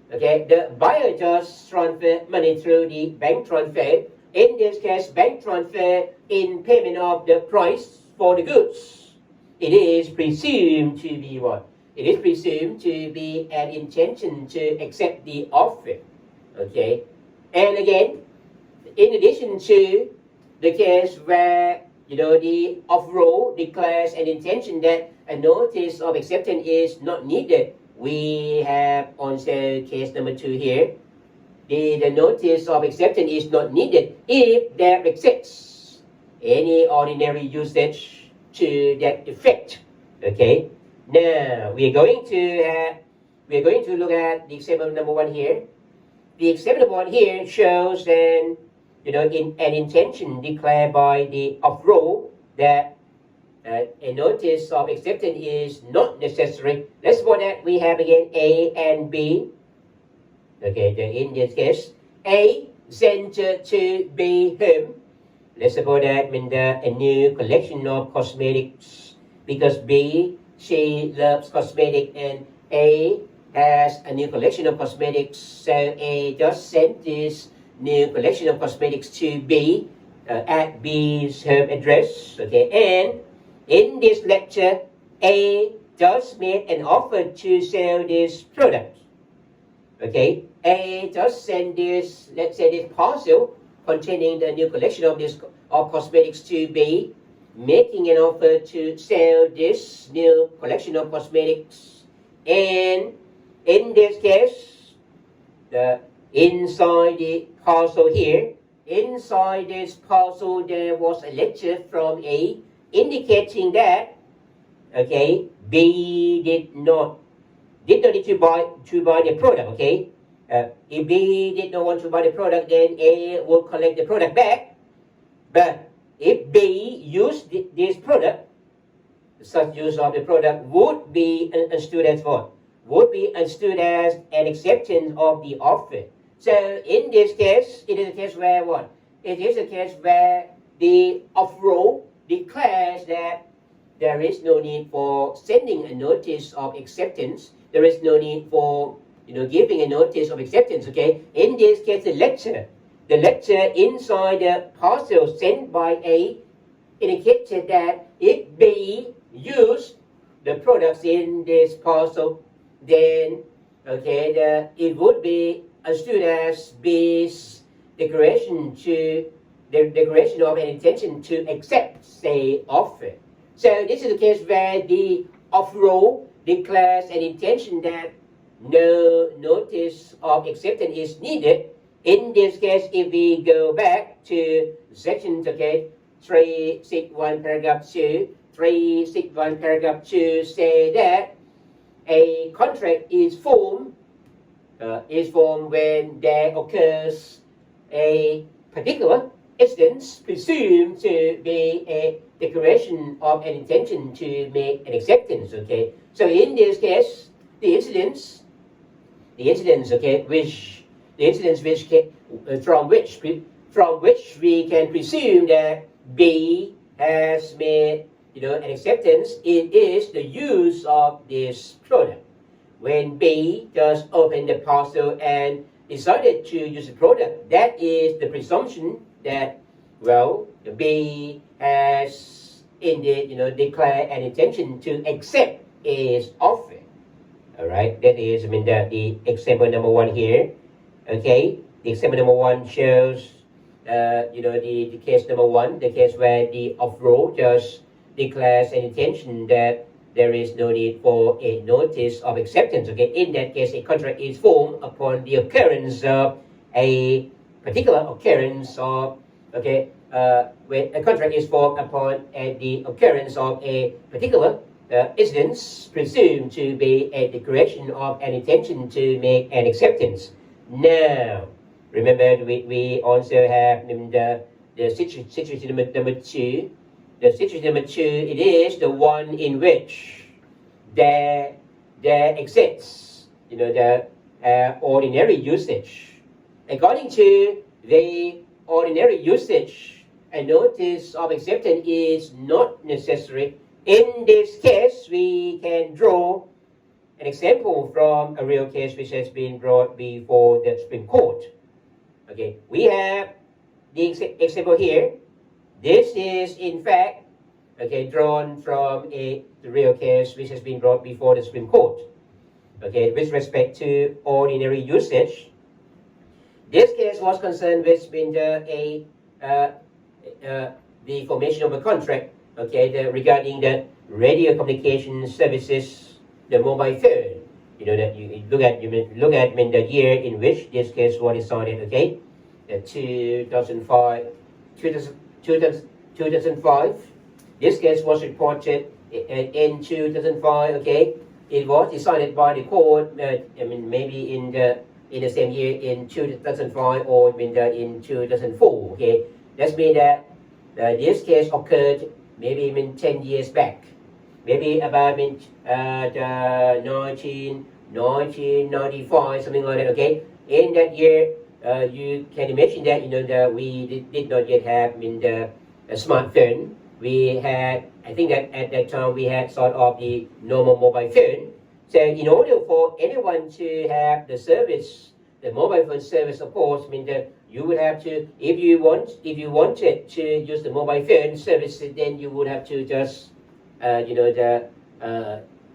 the buyer just transfer money through the bank transfer. In this case, bank transfer in payment of the price for the goods. It is presumed to be what? It is presumed to be an intention to accept the offer. And again, in addition to the case where the offeror declares an intention that a notice of acceptance is not needed, we have also case number 2 here. The notice of acceptance is not needed if there exists any ordinary usage to that effect. Now we are going to look at the example number 1 here. The example number 1 here shows an intention declared by the offeror that a notice of acceptance is not necessary. Let's suppose that we have again A and B. In this case, A sent to B home. Let's suppose that a new collection of cosmetics, because B, she loves cosmetics, and A has a new collection of cosmetics. So A just sent this new collection of cosmetics to B at B's home address. And in this lecture, A just made an offer to sell this product. A just sent this, let's say, this parcel containing the new collection of cosmetics to B, making an offer to sell this new collection of cosmetics. And in this case, inside the parcel here, inside this parcel there was a letter from A indicating that B did not need to buy the product. If B did not want to buy the product, then A will collect the product back. But if B used this product, such use of the product would be understood as what? Would be understood as an acceptance of the offer. So in this case, it is a case where what? It is a case where the offeror declares that there is no need for sending a notice of acceptance. There is no need for giving a notice of acceptance. In this case, the letter inside the parcel sent by A indicated that if B used the products in this parcel, then it would be understood as B's declaration of an intention to accept the offer. So this is the case where the offeror declares an intention that no notice of acceptance is needed. In this case, if we go back to section 361 paragraph 2, 361 paragraph 2 say that a contract is formed when there occurs a particular instance presumed to be a declaration of an intention to make an acceptance. Okay, so in this case, the incidents, okay, from which we can presume that B has made, an acceptance. It is the use of this product. When B just opened the parcel and decided to use the product, that is the presumption that, well, B has indeed, declared an intention to accept his offer. All right, that is, the example number one here. Okay, the example number one shows, the case number one, the case where the off-road just declares an intention that there is no need for a notice of acceptance. Okay, in that case, a contract is formed upon the occurrence of a particular occurrence of, when a contract is formed upon the occurrence of a particular incidents presumed to be a declaration of an intention to make an acceptance. Now, remember, we also have the situation number two. The situation number two, it is the one in which there exists, the ordinary usage. According to the ordinary usage, a notice of acceptance is not necessary. In this case, we can draw an example from a real case which has been brought before the Supreme Court. Okay, we have the example here. This is, in fact, drawn from the real case which has been brought before the Supreme Court. Okay, with respect to ordinary usage, this case was concerned with the formation of a contract. Okay, regarding the radio communication services, the mobile phone. That you look at the year in which this case was decided. Okay, 2005. This case was reported in 2005. Okay, it was decided by the court. Maybe in the same year in 2005 or in 2004. Okay, that means that this case occurred maybe 10 years back, maybe about 1995, something like that. Okay, in that year, you can imagine that that we did not yet have the smartphone. We had, I think that at that time we had sort of the normal mobile phone. So in order for anyone to have the service, the mobile phone service, of course, you would have to, if you wanted to use the mobile phone service, then you would have to just,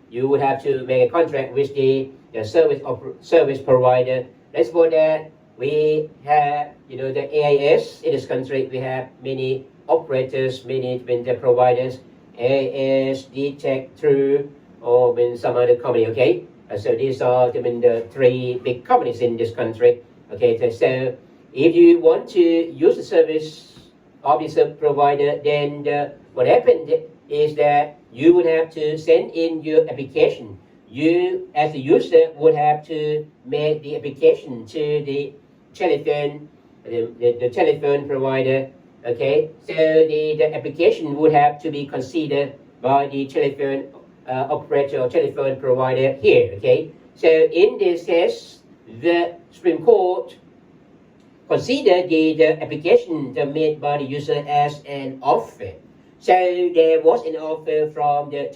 you would have to make a contract with the service provider. Let's suppose that we have, the AIS in this country. We have many operators, many providers, AIS, DTech, True, or some other company. Okay, so these are the three big companies in this country. Okay, so if you want to use the service of this provider, then what happened is that you would have to send in your application. You, as a user, would have to make the application to the telephone, the telephone provider. Okay, so the application would have to be considered by the telephone operator or telephone provider here. Okay, so in this case, the Supreme Court considered the application made by the user as an offer. So there was an offer from the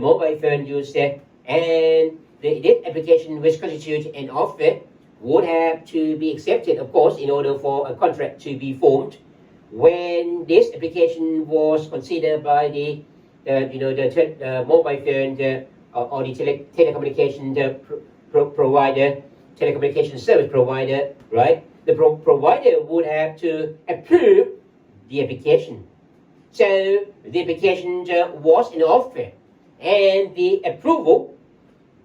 mobile phone user, and this application, which constitutes an offer, would have to be accepted, of course, in order for a contract to be formed. When this application was considered by the mobile phone or the telecommunication provider, telecommunication service provider, right? The provider would have to approve the application. So the application was an offer, and the approval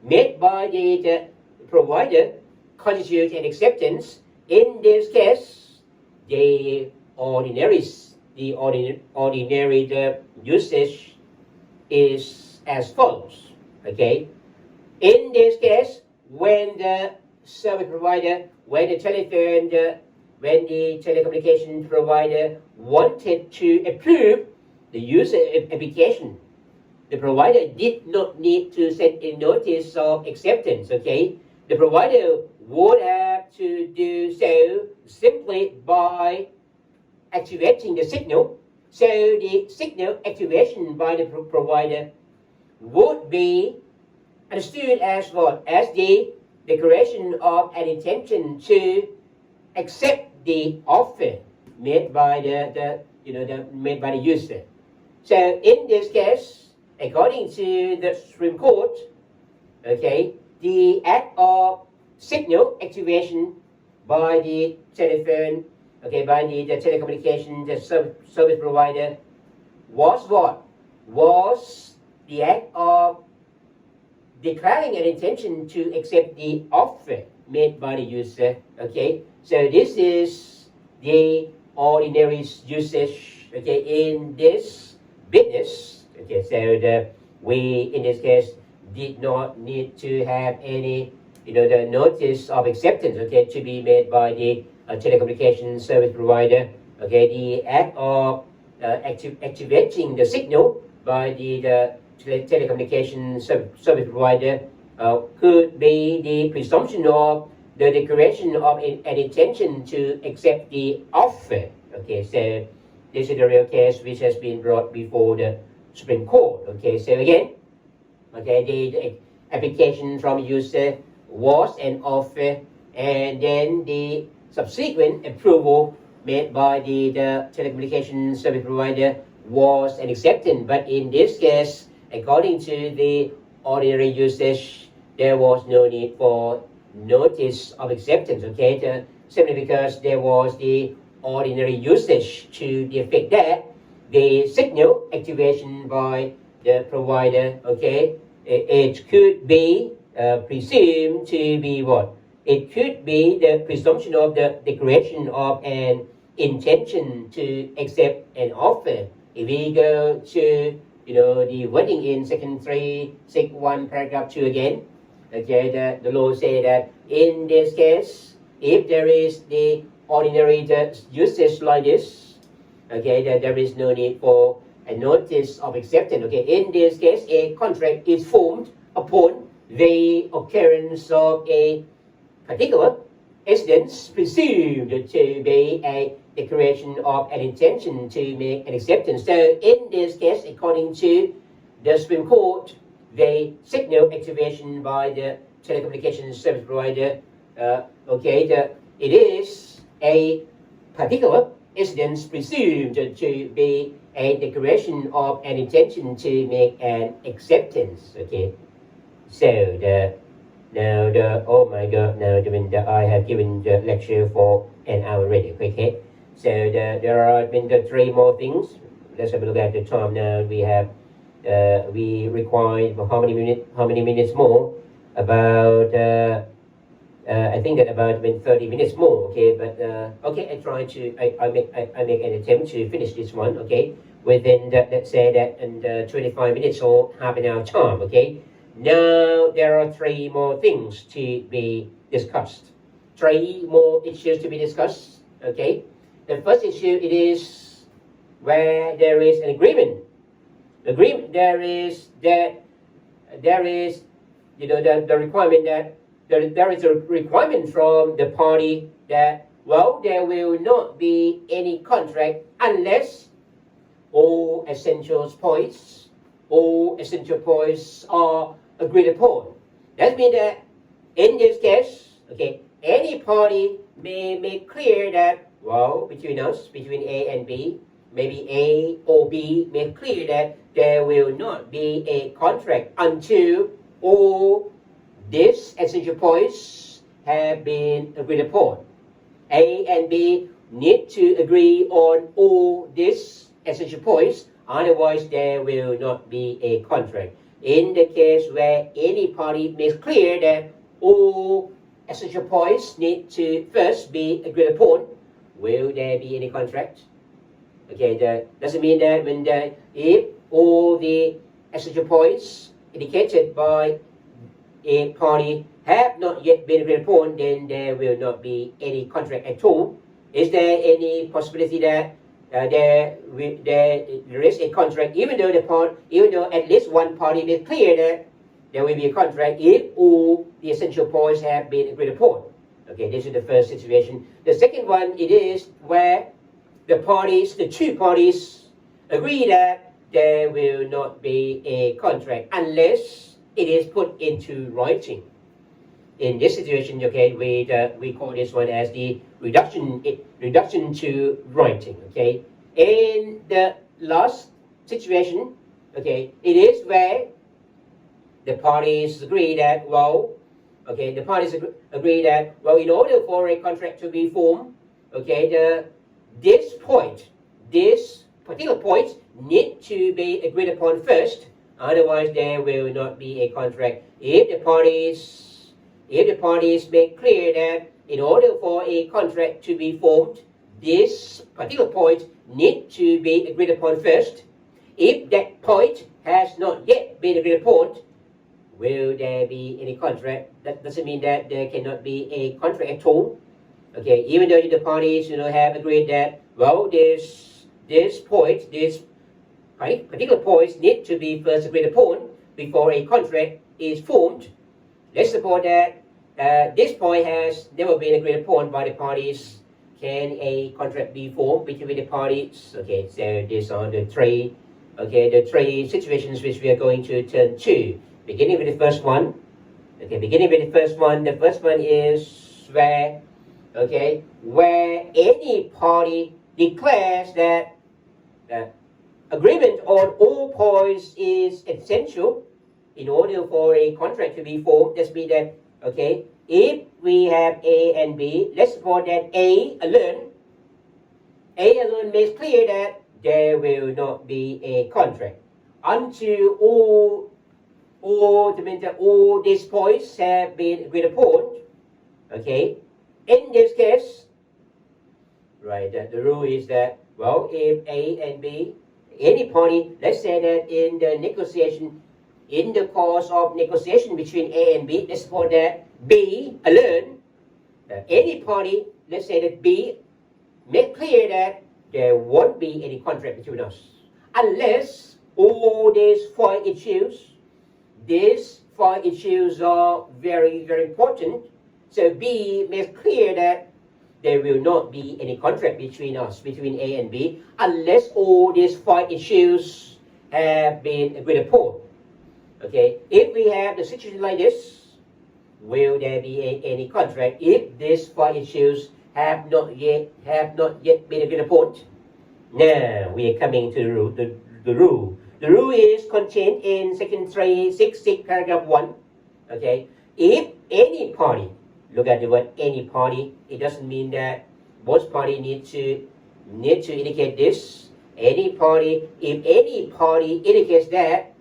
made by the provider constitutes an acceptance. In this case, the ordinary usage is as follows. Okay, in this case, when the service provider, when the telecommunication provider wanted to approve the user application, the provider did not need to send a notice of acceptance, okay? The provider would have to do so simply by activating the signal. So the signal activation by the provider would be understood as what? As the declaration of an intention to accept the offer made by made by the user. So in this case, according to the Supreme Court, okay, the act of signal activation by the telephone, okay, by the telecommunication service provider was what? Was the act of declaring an intention to accept the offer made by the user, okay? So this is the ordinary usage, okay, in this business, okay? So we, in this case, did not need to have any, the notice of acceptance, okay, to be made by the telecommunication service provider, okay? The act of activating the signal by the telecommunication service provider could be the presumption of the declaration of an intention to accept the offer. Okay, so this is the real case which has been brought before the Supreme Court. Okay, so again, okay, the application from user was an offer, and then the subsequent approval made by the telecommunication service provider was an acceptance. But in this case, according to the ordinary usage, there was no need for notice of acceptance, okay? Simply because there was the ordinary usage to the effect that the signal activation by the provider, okay, it could be presumed to be what? It could be the presumption of the declaration of an intention to accept an offer. If we go to the wording in section 361 paragraph 2 again, okay, the law say that in this case, if there is the ordinary usage like this, okay, that there is no need for a notice of acceptance. Okay, in this case, a contract is formed upon the occurrence of a particular instance presumed to be a declaration of an intention to make an acceptance. So in this case, according to the Supreme Court, the signal activation by the telecommunication service provider, it is a particular instance presumed to be a declaration of an intention to make an acceptance. Okay, so oh my God, I have given the lecture for an hour already. Okay, so there are been the three more things. Let's have a look at the time now. We have we require how many minutes more? About I think that about 30 minutes more. Okay, but okay, I make an attempt to finish this one. Okay, within let's say that in 25 minutes or half an hour time. Okay. Now there are three more things to be discussed. Three more issues to be discussed. Okay. The first issue, it is where there is an agreement. There is the requirement that there is a requirement from the party that, well, there will not be any contract unless all essential points are agreed upon. That means that in this case, okay, any party may make clear that, well, between us, between A and B, maybe A or B make clear that there will not be a contract until all these essential points have been agreed upon. A and B need to agree on all these essential points, otherwise there will not be a contract. In the case where any party makes clear that all essential points need to first be agreed upon, will there be any contract? Okay, that doesn't mean that if all the essential points indicated by a party have not yet been agreed upon, then there will not be any contract at all. Is there any possibility that there is a contract, even though at least one party is clear that there will be a contract if all the essential points have been agreed upon. Okay, this is the first situation. The second one, it is where the two parties agree that there will not be a contract unless it is put into writing. In this situation, okay, we call this one as the reduction to writing. Okay, in the last situation, okay, it is where the parties agree that in order for a contract to be formed, okay, this particular point need to be agreed upon first. Otherwise, there will not be a contract. If the parties make clear that in order for a contract to be formed, this particular point need to be agreed upon first. If that point has not yet been agreed upon, will there be any contract? That doesn't mean that there cannot be a contract at all. Okay, even though the parties have agreed that this particular points need to be first agreed upon before a contract is formed. Let's suppose that this point has never been agreed upon by the parties. Can a contract be formed between the parties? Okay, so these are the three situations which we are going to turn to. Beginning with the first one. Okay, the first one is where any party declares that agreement on all points is essential in order for a contract to be formed. That means that, okay, if we have A and B, let's suppose that A alone makes clear that there will not be a contract until all these points have been agreed upon. Okay, in this case, right, the rule is that, if A and B, any party, let's say that in the course of negotiation between A and B, let's suppose that B alone, any party, let's say that B, make clear that there won't be any contract between us unless all these four issues are very, very important. So B makes clear that there will not be any contract between A and B, unless all these four issues have been agreed upon. Okay, if we have the situation like this, will there be any contract if these four issues have not yet been agreed upon? Now we are coming to the rule. The rule is contained in section 366, paragraph 1. Okay, if any party, look at the word any party, it doesn't mean that both parties need to indicate this. If any party indicates that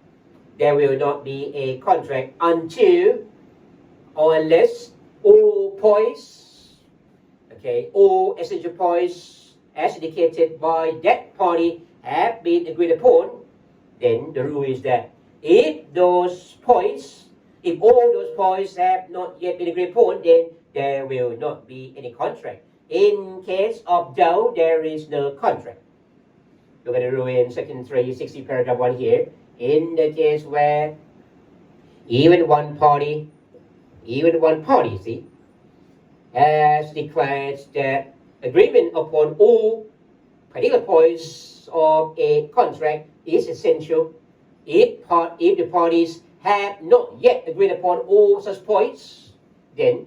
there will not be a contract until or unless all points, okay, all essential points as indicated by that party have been agreed upon, then the rule is that if all those points have not yet been agreed upon, then there will not be any contract. In case of doubt, there is no contract. Look at the rule in section 360, paragraph 1 here. In the case where even one party, has declared that agreement upon all particular points of a contract is essential. If the parties have not yet agreed upon all such points, then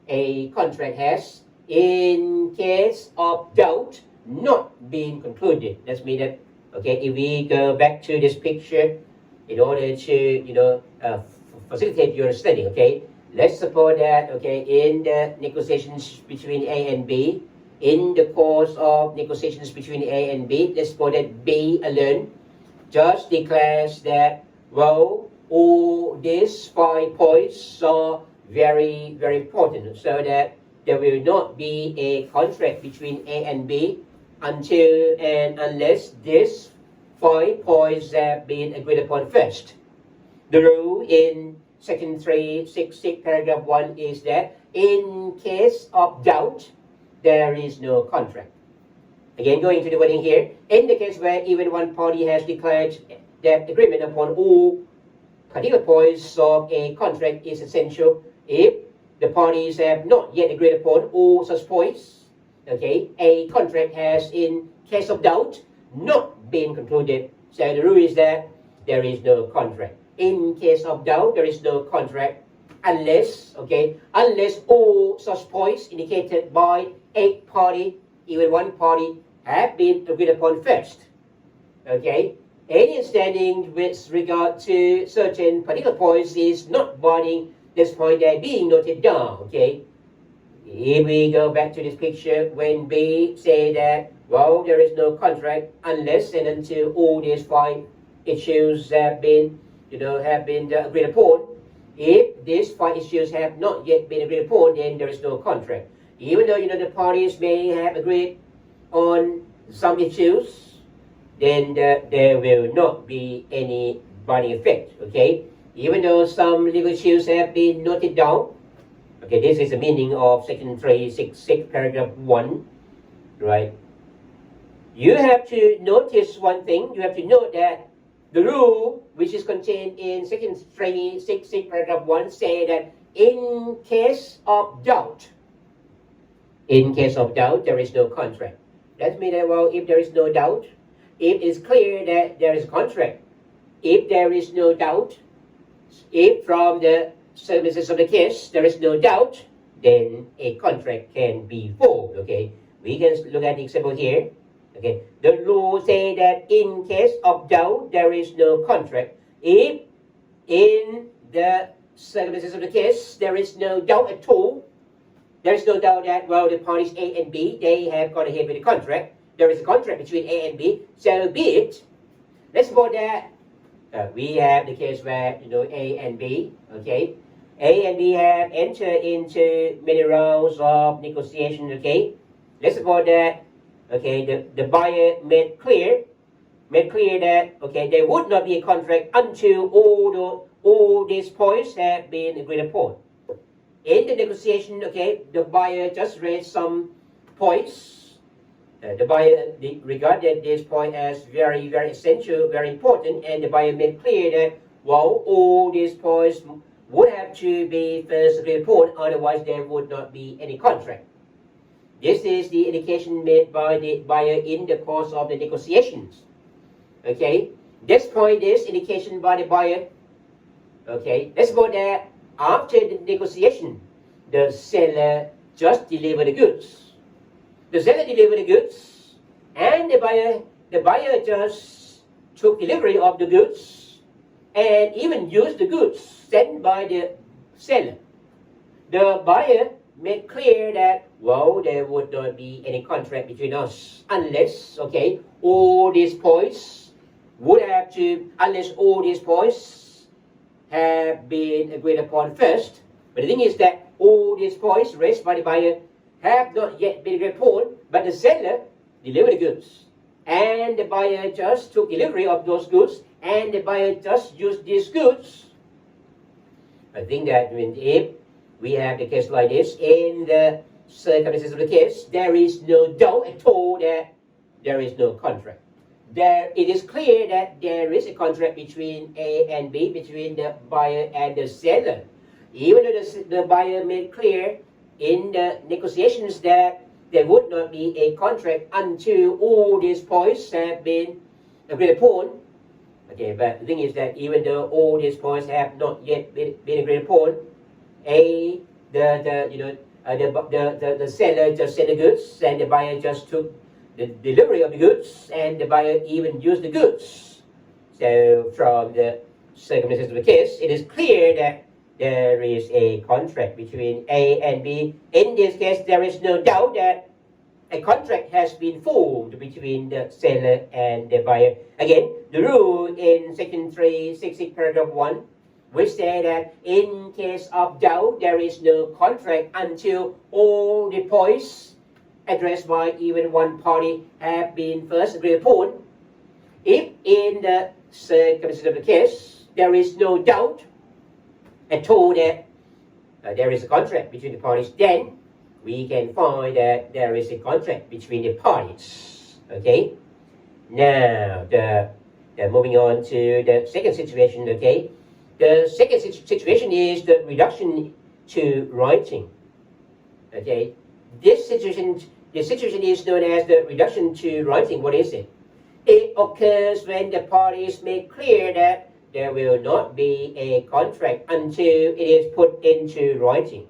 a contract has, in case of doubt, not been concluded. That means that, okay, if we go back to this picture in order to, facilitate your understanding, okay, let's suppose that, okay, in the negotiations between A and B, in the course of negotiations between A and B, let's suppose that B alone just declares that, all these 5 points are very, very important, so that there will not be a contract between A and B until and unless these 5 points have been agreed upon first. The rule in section 366, paragraph 1 is that in case of doubt, there is no contract. Again, going to the wording here, in the case where even one party has declared that agreement upon all particular points of a contract is essential, if the parties have not yet agreed upon all such points, okay, a contract has, in case of doubt, not been concluded. So the rule is that there is no contract. In case of doubt, there is no contract unless, okay, unless all such points indicated by a party, even one party, have been agreed upon first. Okay, any understanding with regard to certain particular points is not binding. This point there being noted down. Okay, if we go back to this picture, when B say that, well, there is no contract unless and until all these 5 issues have been, agreed upon. If these 5 issues have not yet been agreed upon, then there is no contract. Even though the parties may have agreed on some issues, then there will not be any binding effect. Okay, even though some legal issues have been noted down. Okay, this is the meaning of section 366, paragraph 1, right? You have to notice one thing. You have to note that the rule, which is contained in section 366, paragraph 1, say that in case of doubt, there is no contract. That means that, well, if there is no doubt, if it's clear that there is a contract, if there is no doubt, if from the circumstances of the case there is no doubt, then a contract can be formed. Okay, we can look at the example here. Okay, the law say that in case of doubt there is no contract. If in the circumstances of the case there is no doubt at all, there is no doubt that, well, the parties A and B, they have gone ahead with the contract. There is a contract between A and B, so be it. Let's suppose that we have the case where, A and B, okay, A and B have entered into many rounds of negotiation, okay. Let's suppose that, okay, the buyer made clear that, okay, there would not be a contract until all these points have been agreed upon. In the negotiation, okay, the buyer just raised some points. The buyer regarded this point as very, very essential, very important, and the buyer made clear that, well, all these points would have to be first agreed upon, otherwise there would not be any contract. This is the indication made by the buyer in the course of the negotiations. Okay, this point is indication by the buyer. Okay, let's suppose that after the negotiation, the seller just delivered the goods. The seller delivered the goods, and the buyer just took delivery of the goods, and even used the goods sent by the seller. The buyer made clear that, well, there would not be any contract between us unless, okay, all these points have been agreed upon first. But the thing is that all these points raised by the buyer have not yet been agreed upon, but the seller delivered the goods, and the buyer just took delivery of those goods, and the buyer just used these goods. I think that if we have the case like this, in the circumstances of the case, there is no doubt at all that there is no contract. It is clear that there is a contract between A and B, between the buyer and the seller. Even though the buyer made clear in the negotiations that there would not be a contract until all these points have been agreed upon. Okay, but the thing is that even though all these points have not yet been agreed upon, the seller just sent the goods, and the buyer just took the delivery of the goods, and the buyer even used the goods. So from the circumstances of the case, it is clear that there is a contract between A and B. In this case, there is no doubt that a contract has been formed between the seller and the buyer. Again, the rule in section 366, paragraph 1, which say that in case of doubt, there is no contract until all the points addressed by even one party have been first agreed upon. If in the circumstances of the case, there is no doubt at all that there is a contract between the parties, then we can find that there is a contract between the parties. Okay. Now, moving on to the second situation. Okay. The second situation is the reduction to writing. Okay. The situation is known as the reduction to writing. What is it? It occurs when the parties make clear that there will not be a contract until it is put into writing.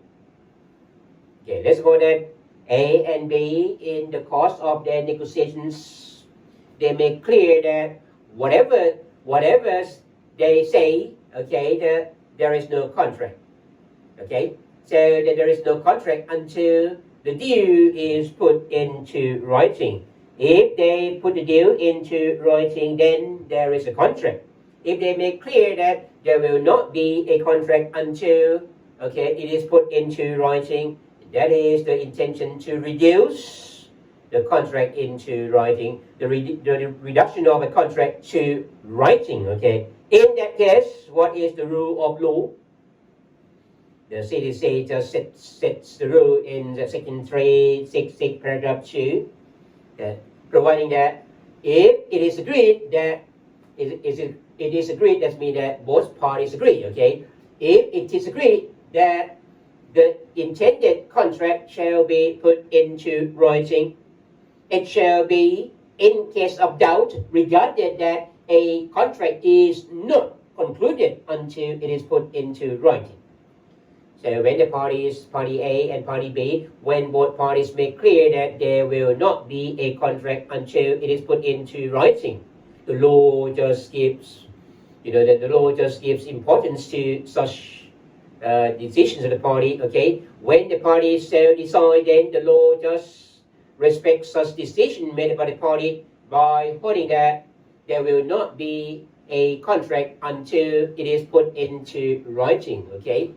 Okay, let's go that A and B in the course of their negotiations, they make clear that whatever they say, okay, that there is no contract. Okay, so that there is no contract until the deal is put into writing. If they put the deal into writing, then there is a contract. If they make clear that there will not be a contract until, okay, it is put into writing, that is the intention to reduce the contract into writing, the reduction of a contract to writing, okay. In that case, what is the rule of law? The CDC just sets the rule in the section 366 paragraph 2, providing that if it is agreed that it is agreed, that means that both parties agree, okay. If it is agreed that the intended contract shall be put into writing, it shall be, in case of doubt, regarded that a contract is not concluded until it is put into writing. So when the parties, party A and party B, when both parties make clear that there will not be a contract until it is put into writing, the law just gives, the law just gives importance to such decisions of the party. Okay, when the parties so decide, then the law just respects such decision made by the party by holding that there will not be a contract until it is put into writing. Okay.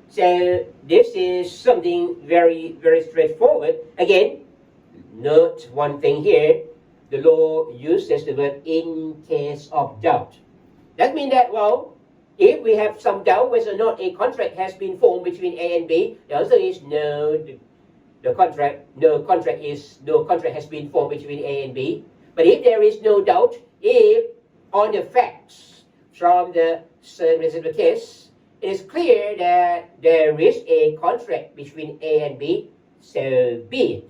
So this is something very, very straightforward. Again, note one thing here. The law uses the word in case of doubt. That means that, well, if we have some doubt whether or not a contract has been formed between A and B, the answer is no. No contract has been formed between A and B. But if there is no doubt, if on the facts from the circumstances of the case, it is clear that there is a contract between A and B, so be it.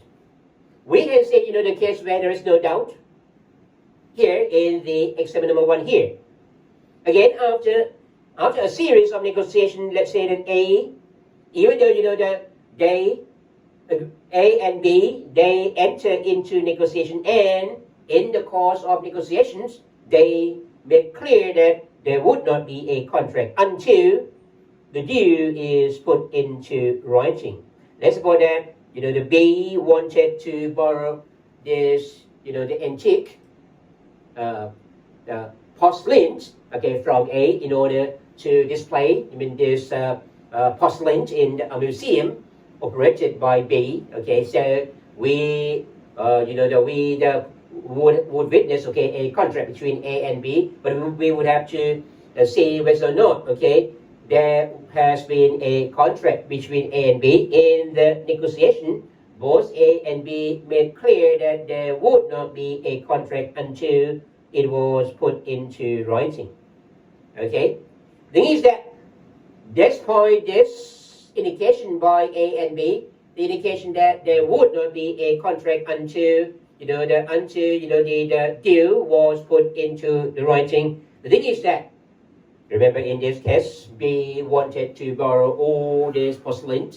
We can say, the case where there is no doubt, here in the example number 1 here. Again, after a series of negotiations, let's say that A, even though, that they, A and B, they enter into negotiation, and in the course of negotiations, they make clear that there would not be a contract until the deal is put into writing. Let's suppose that, the B wanted to borrow this, the antique porcelain, okay, from A in order to display, this porcelain in a museum operated by B. Okay, so we, would witness, okay, a contract between A and B, but we would have to see whether or not, okay, there has been a contract between A and B. In the negotiation, both A and B made clear that there would not be a contract until it was put into writing. Okay? The thing is that despite this indication by A and B, the indication that there would not be a contract until the deal was put into the writing. The thing is that, remember, in this case, B wanted to borrow all this porcelain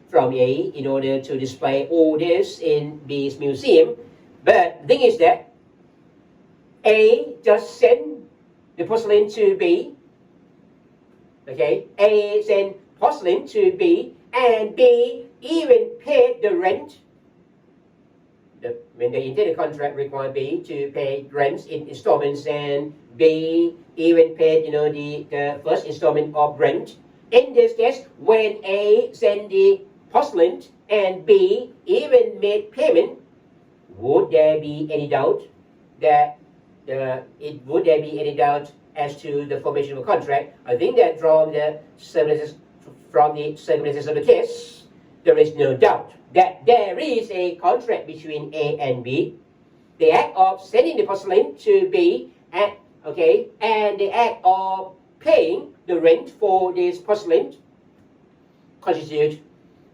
from A in order to display all this in B's museum. But the thing is that A just sent the porcelain to B. Okay, A sent porcelain to B, and B even paid the rent. When the intended contract required B to pay rents in installments, and B even paid, the first installment of rent. In this case, when A sent the porcelain and B even made payment, would there be any doubt that would there be any doubt as to the formation of a contract? I think that from the circumstances of the case, there is no doubt that there is a contract between A and B. the act of selling the porcelain to B, and the act of paying the rent for this porcelain constitute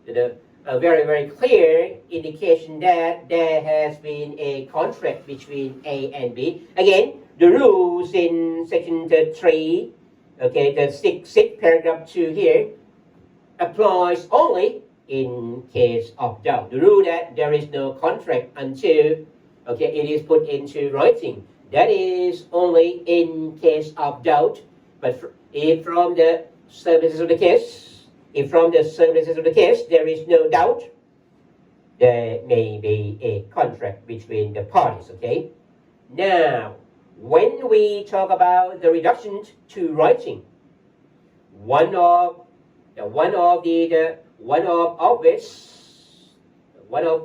a very, very clear indication that there has been a contract between A and B. Again, the rules in section 3, the sixth paragraph 2 here, applies only in case of doubt. The rule that there is no contract until it is put into writing. That is only in case of doubt. But if from the circumstances of the case, there is no doubt, there may be a contract between the parties. Okay. Now, when we talk about the reduction to writing, one of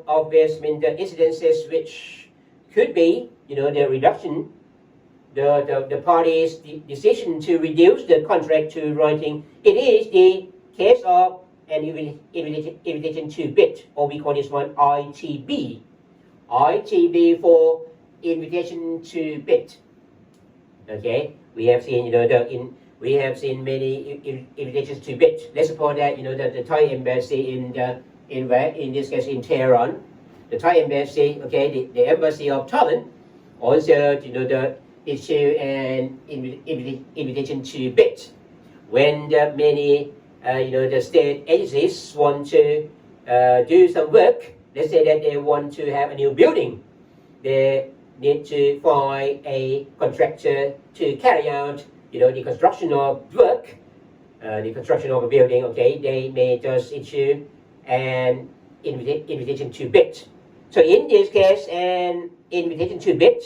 obvious means the incidences which could be the reduction, the parties' decision to reduce the contract to writing. It is the case of an invitation to bid, or we call this one ITB. ITB for invitation to bid. Okay, we have seen we have seen many invitations to bid. Let's suppose that the Thai embassy in this case in Tehran, the Thai embassy, the embassy of Thailand, also issue an invitation to bid. When many the state agencies want to do some work, let's say that they want to have a new building, they need to find a contractor to carry out the construction of work, the construction of a building. They may just issue an invitation to bid. So in this case, an invitation to bid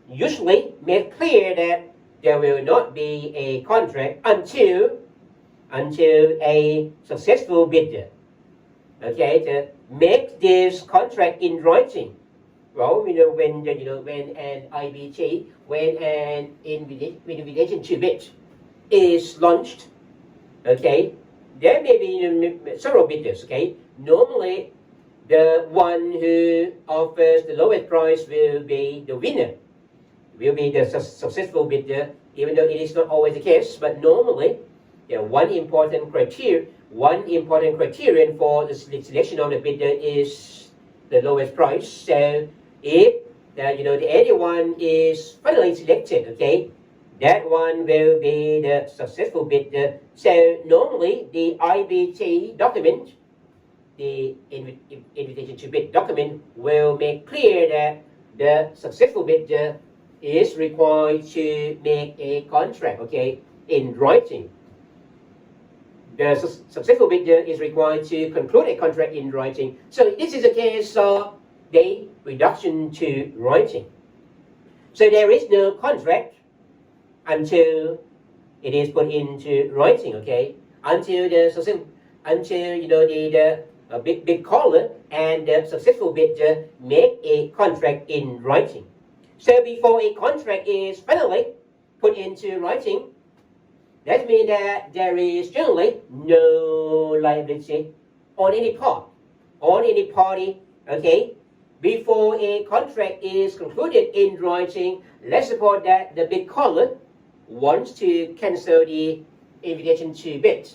usually make clear that there will not be a contract until a successful bidder to make this contract in writing. Well, when an IBT, when an invitation to bid is launched, there may be several bidders. Normally the one who offers the lowest price will be the winner, will be the successful bidder, even though it is not always the case. But normally, one important criterion for the selection of the bidder is the lowest price. So if the anyone is finally selected, that one will be the successful bidder. So normally the IBT document, the invitation to bid document, will make clear that the successful bidder is required to make a contract, in writing. The successful bidder is required to conclude a contract in writing. So this is a case of the reduction to writing. So there is no contract until it is put into writing. Until the bid caller and the successful bidder make a contract in writing. So before a contract is finally put into writing, that means that there is generally no liability on any party, before a contract is concluded in writing. Let's suppose that the bid caller wants to cancel the invitation to bid.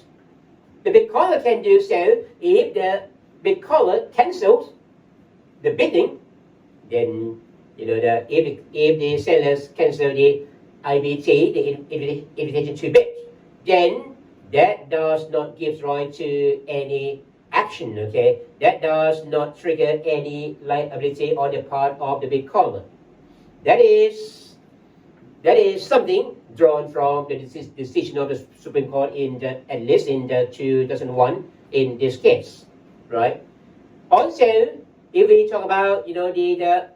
The bid caller can do so. If the bid caller cancels the bidding, then if the sellers cancel the IBT, the invitation to bid, then that does not give rise to any action. That does not trigger any liability on the part of the bid caller. That is something drawn from the decision of the Supreme Court at least in 2001 in this case, right? Also, if we talk about the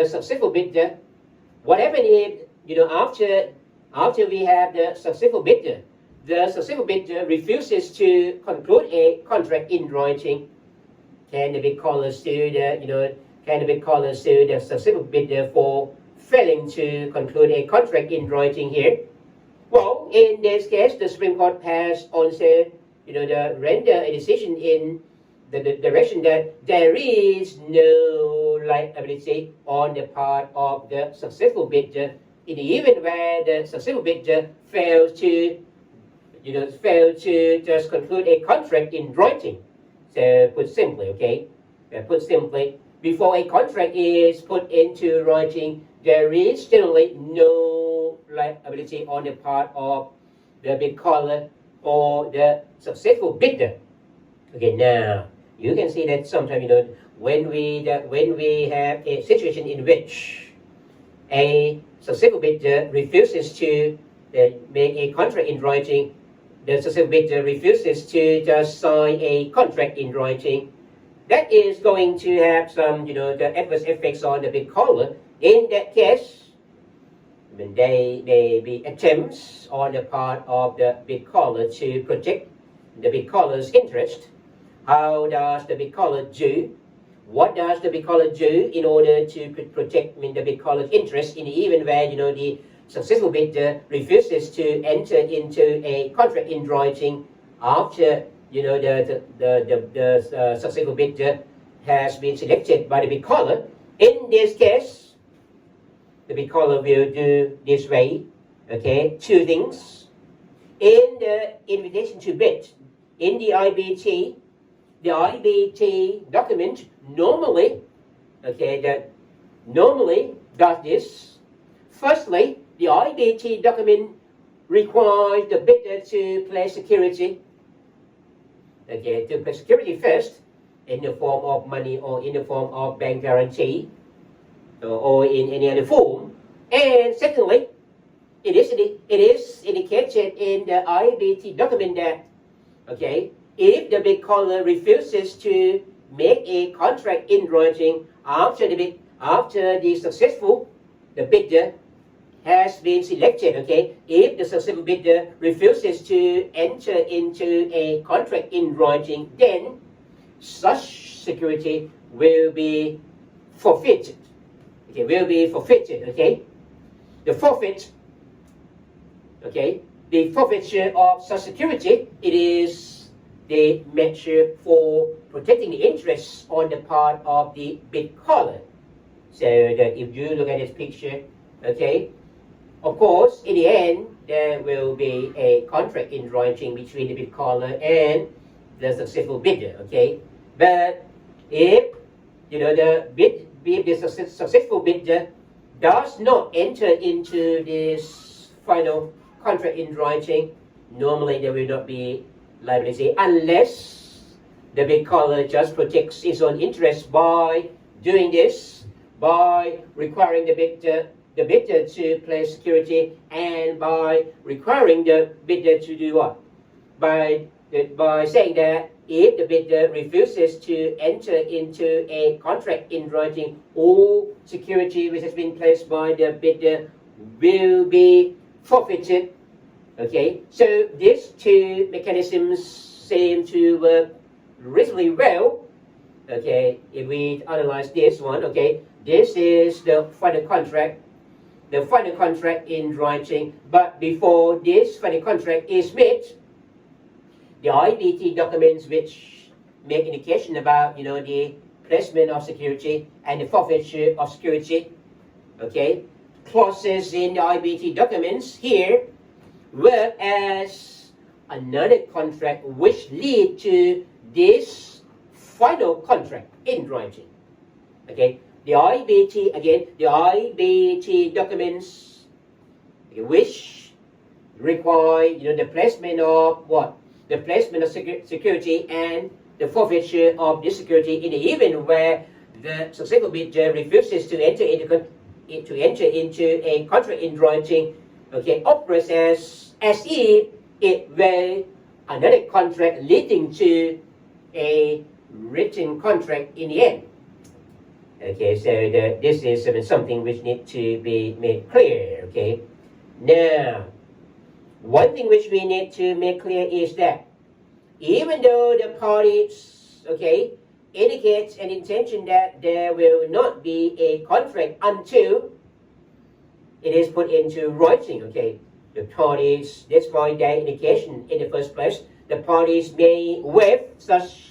successful bidder, what happens if after we have the successful bidder refuses to conclude a contract in writing? Can the bid caller sue the successful bidder for failing to conclude a contract in writing here? Well, in this case, the Supreme Court has also render a decision in the direction that there is no liability on the part of the successful bidder in the event where the successful bidder fails to just conclude a contract in writing. So put simply, okay, before a contract is put into writing, there is generally no liability on the part of the bid caller or the successful bidder. Okay, now you can see that sometimes when we have a situation in which a successful bidder refuses to make a contract in writing, the successful bidder refuses to just sign a contract in writing, that is going to have some the adverse effects on the bid caller. In that case, there may be attempts on the part of the bid caller to protect the bid caller's interest. How does the bid caller do? What does the bid caller do in order to protect the bid caller's interest in the event where the successful bidder refuses to enter into a contract in writing after the successful bidder has been selected by the bid caller? In this case, the bid caller will do this way, okay, two things. In the invitation to bid, in the IBT document normally does this. Firstly, the IBT document requires the bidder to place security. Okay, to place security first in the form of money or in the form of bank guarantee or in any other form. And secondly, it is indicated in the IBT document that, okay, if the bid caller refuses to make a contract in writing after the bidder has been selected, okay, if the successful bidder refuses to enter into a contract in writing, then such security will be forfeited. Okay, the forfeiture of such security, it is the measure for protecting the interests on the part of the bid caller. So that if you look at this picture, okay, of course, in the end, there will be a contract in writing between the bid caller and the successful bidder, okay? But if the successful bidder does not enter into this final contract in writing, normally there will not be liability unless the bid caller just protects his own interest by doing this, by requiring the bidder to place security, and by requiring the bidder to do what? By saying that if the bidder refuses to enter into a contract in writing, all security which has been placed by the bidder will be forfeited. Okay, so these two mechanisms seem to work reasonably well. Okay, if we analyze this one, okay, this is the final contract in writing. But before this final contract is made, the IBT documents which make indication about the placement of security and the forfeiture of security, okay, clauses in the IBT documents here work as another contract which lead to this final contract in writing. Okay, the IBT documents which require the placement of what? The placement of security and the forfeiture of this security in the event where the successful bidder refuses to enter into a contract in writing, okay, operates as if it were another contract leading to a written contract in the end. Okay, so this is something which needs to be made clear. Okay, now one thing which we need to make clear is that even though the parties, okay, indicates an intention that there will not be a contract until it is put into writing, okay, the parties, despite their indication in the first place, the parties may waive such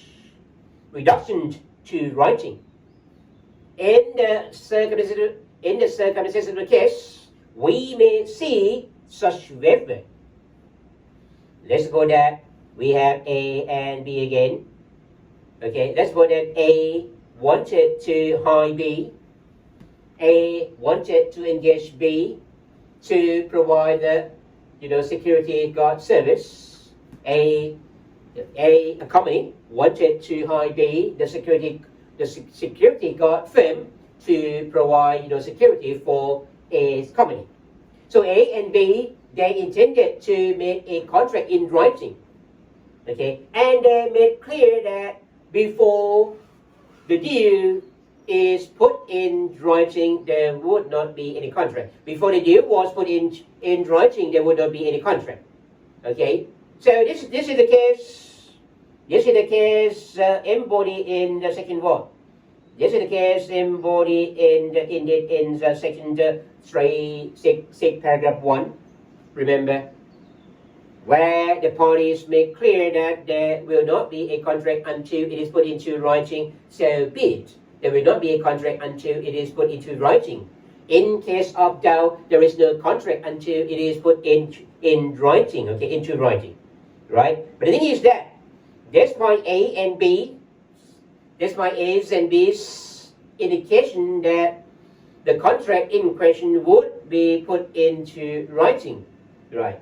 reduction to writing. In the circumstances of the case, we may see such waiver. Let's suppose that we have A and B again. Okay, let's suppose that A wanted to hire B. A wanted to engage B to provide the security guard service. A company wanted to hire B, the security guard firm, to provide security for A company. So A and B, they intended to make a contract in writing. Okay, and they made clear that before the deal is put in writing, there would not be any contract. Before the deal was put in writing, there would not be any contract. Okay, so this is the case. This is the case embodied in the second one. This is the case embodied in the section 366 paragraph 1. Remember, where the parties make clear that there will not be a contract until it is put into writing, so be it. There will not be a contract until it is put into writing. In case of doubt, there is no contract until it is put in writing, okay, into writing, right? But the thing is that despite A and B, despite A's and B's indication that the contract in question would be put into writing, right?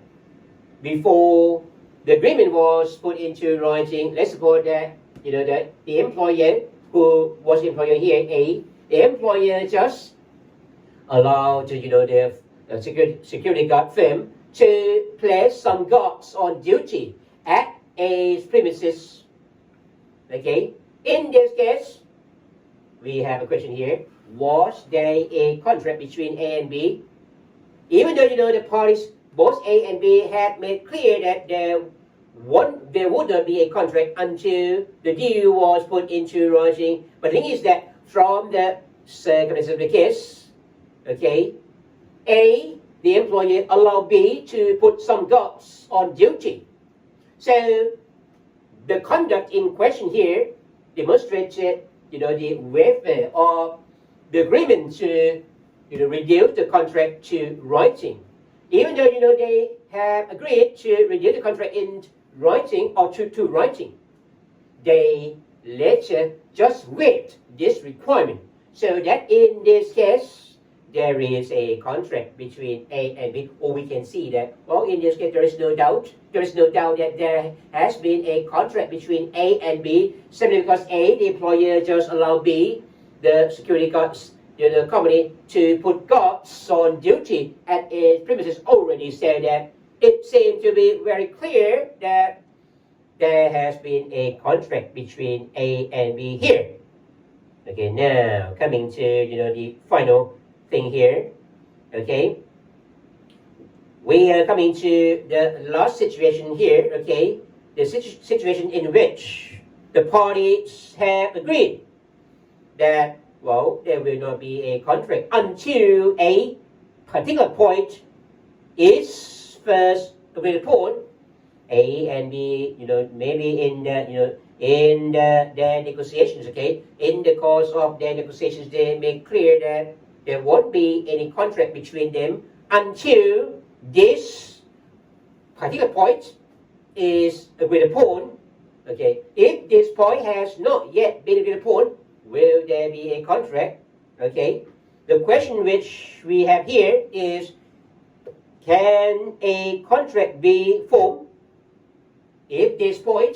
Before the agreement was put into writing, let's suppose that that the employer, who was the employer here, A, the employer just allowed the security guard firm to place some guards on duty at A's premises. Okay, in this case, we have a question here: was there a contract between A and B? Even though the parties, both A and B, had made clear that there would not be a contract until the deal was put into writing. But the thing is that from the circumstances of the case, okay, A, the employer, allowed B to put some guards on duty. So the conduct in question here demonstrated, the waiver of the agreement to, reduce the contract to writing. Even though, they have agreed to reduce the contract in writing or to writing, they later just waived this requirement. So that in this case, there is a contract between A and B, or we can see that, well, in this case, there is no doubt. There is no doubt that there has been a contract between A and B, simply because A, the employer, just allowed B, the security guards, the company, to put guards on duty at its premises. Already said that it seemed to be very clear that there has been a contract between A and B here. Okay, now coming to the final thing here. Okay, we are coming to the last situation here. Okay, the situation in which the parties have agreed that, well, there will not be a contract until a particular point is first agreed upon. A and B, maybe in the, their negotiations, okay, in the course of their negotiations, they make clear that there won't be any contract between them until this particular point is agreed upon. Okay, if this point has not yet been agreed upon, will there be a contract? Okay, the question which we have here is, can a contract be formed if this particular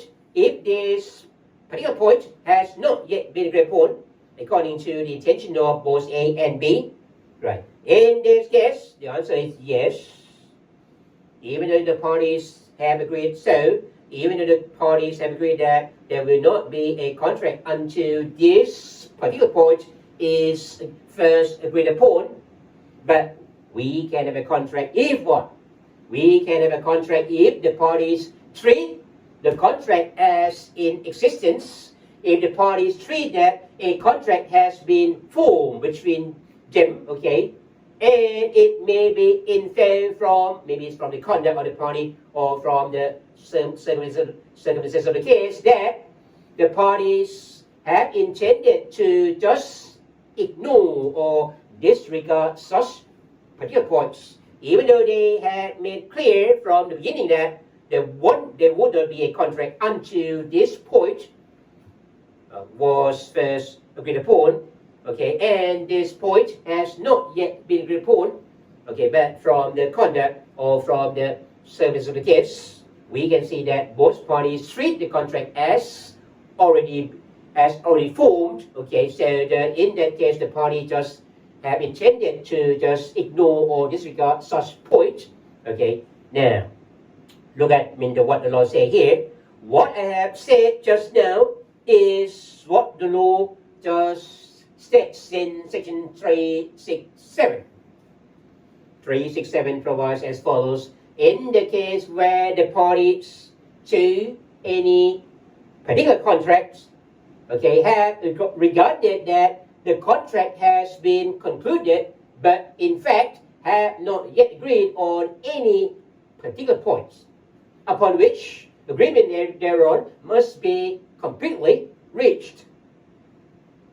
point has not yet been agreed upon, according to the intention of both A and B? Right. In this case, the answer is yes. Even though the parties have agreed so, even though the parties have agreed that there will not be a contract until this particular point is first agreed upon, but we can have a contract if what? We can have a contract if the parties treat the contract as in existence, if the parties treat that a contract has been formed between them, okay, and it may be inferred from, maybe it's from the conduct of the party or from the circumstances of the case, that the parties have intended to just ignore or disregard such particular points, even though they had made clear from the beginning that there would not be a contract until this point was first agreed upon, okay, and this point has not yet been agreed upon, okay, but from the conduct or from the service of the case, we can see that both parties treat the contract as already formed, okay, so in that case the party just have intended to just ignore or disregard such point, okay. Now, look at what the law say here. What I have said just now is what the law just states in section 367. 367 provides as follows: in the case where the parties to any particular contract, okay, have regarded that the contract has been concluded, but in fact have not yet agreed on any particular points, upon which agreement thereon must be completely reached.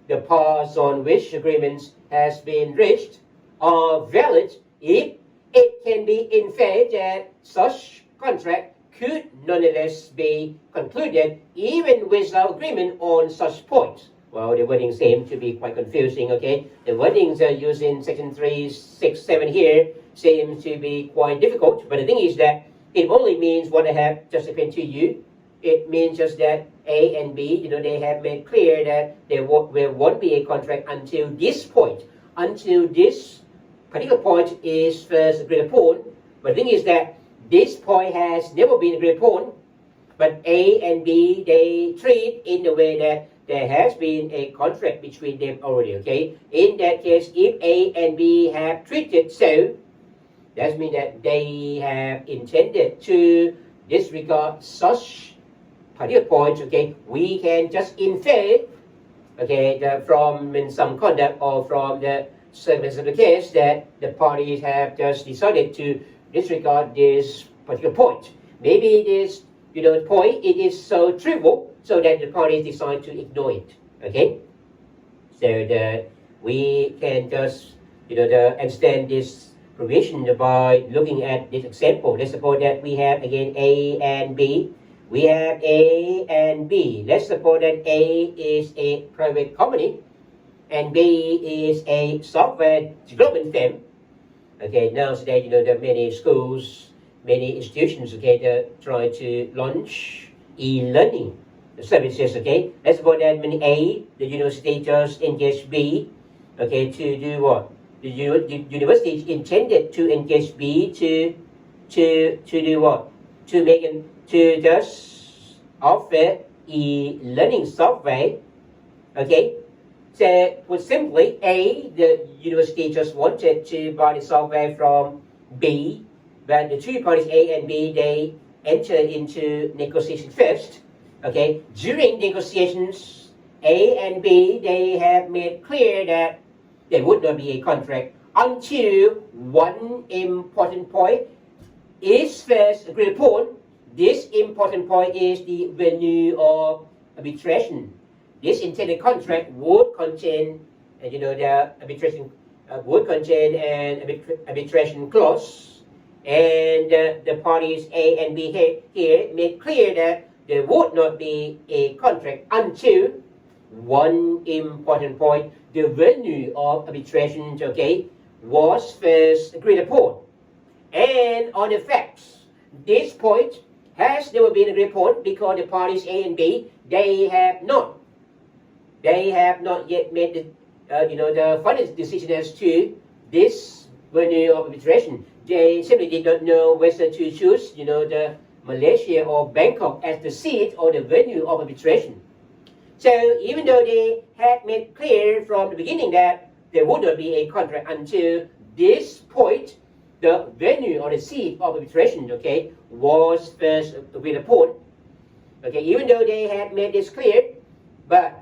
The parts on which agreements has been reached are valid if it can be inferred that such contract could nonetheless be concluded even without agreement on such points. Well, the wording seems to be quite confusing, okay? The wordings used in section 367 here seems to be quite difficult, but the thing is that it only means what I have just explained to you. It means just that A and B, they have made clear that there won't be a contract until this point, until this particular point is first agreed upon. But the thing is that this point has never been agreed upon, but A and B, they treat in the way that there has been a contract between them already, okay? In that case, if A and B have treated so, that means that they have intended to disregard such particular points, okay? We can just infer, okay, from some conduct or from the circumstances of the case that the parties have just decided to disregard this particular point. Maybe this, point, it is so trivial so that the parties decide to ignore it, okay? So we can just, understand this provision by looking at this example. Let's suppose that we have again A and B. We have A and B. Let's suppose that A is a private company and B is a software development firm. Okay, now today, there are many schools, many institutions, okay, that try to launch e-learning services, okay. Let's suppose that when A, the university just engage B, okay, to do what? The university intended to engage B to do what? To just offer e-learning software, okay. So put simply, A, the university just wanted to buy the software from B, but the two parties, A and B, they entered into negotiation first. Okay, during negotiations, A and B, they have made clear that there would not be a contract until one important point is first agreed upon. This important point is the venue of arbitration. This intended contract would contain, the arbitration would contain an arbitration clause, and the parties A and B here made clear that there would not be a contract until one important point, the venue of arbitration, okay, was first agreed upon. And on the facts, this point has never been agreed upon because the parties A and B, they have not yet made the final decision as to this venue of arbitration. They simply did not know whether to choose, the Malaysia or Bangkok as the seat or the venue of arbitration. So even though they had made clear from the beginning that there would not be a contract until this point, the venue or the seat of arbitration, okay, was first agreed upon. Okay, even though they had made this clear, but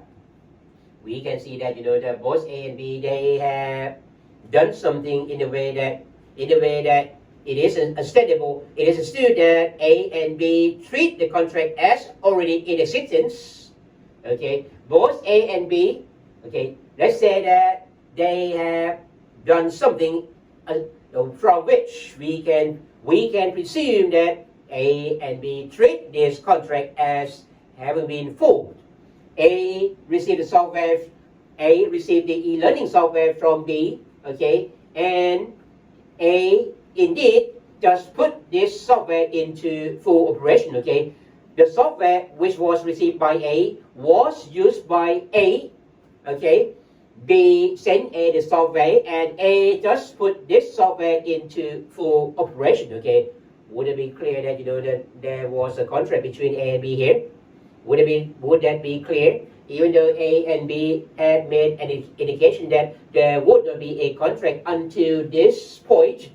we can see that that both A and B, they have done something in a way that it is understandable. It is understood that A and B treat the contract as already in existence, Okay, both A and B. Okay, let's say that they have done something from which we can presume that A and B treat this contract as having been formed. A received the software. A received the e-learning software from B. Okay, and A indeed just put this software into full operation. Okay, the software which was received by A was used by A. Okay, B sent A the software and A just put this software into full operation. Okay, would it be clear that that there was a contract between A and B here? Would that be clear? Even though A and B had made an indication that there would not be a contract until this point,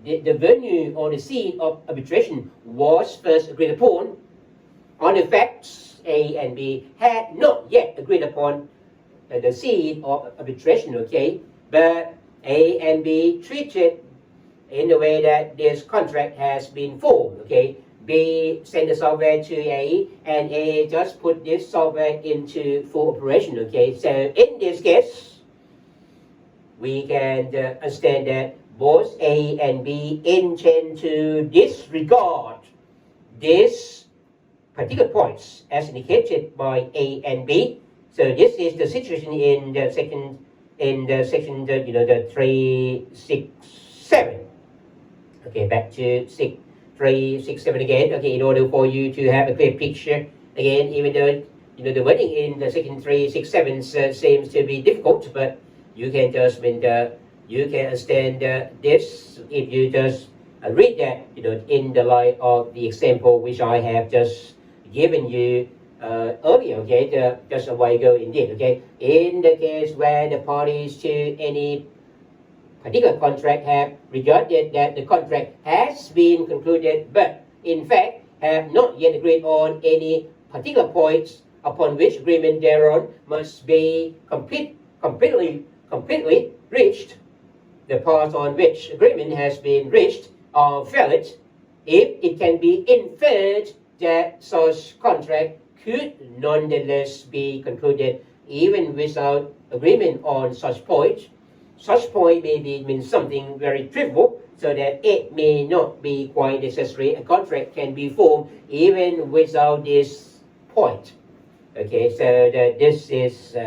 the venue or the scene of arbitration was first agreed upon. On the facts, A and B had not yet agreed upon the scene of arbitration, okay? But A and B treated in the way that this contract has been formed, okay? B sent the software to A, and A just put this software into full operation, okay? So in this case, we can understand that both A and B intend to disregard these particular points as indicated by A and B. So this is the situation in the section, the 367. Okay, back to 367 again. Okay, in order for you to have a clear picture again, even though the wording in the section 367 seems to be difficult, but you can just you can understand this if you just read that in the light of the example which I have just given you earlier. Okay, just a while ago indeed. Okay, in the case where the parties to any particular contract have regarded that the contract has been concluded, but in fact have not yet agreed on any particular points upon which agreement thereon must be completely reached. The parts on which agreement has been reached are valid if it can be inferred that such contract could nonetheless be concluded even without agreement on such point. Such point may mean something very trivial, so that it may not be quite necessary a contract can be formed even without this point. Okay, so this is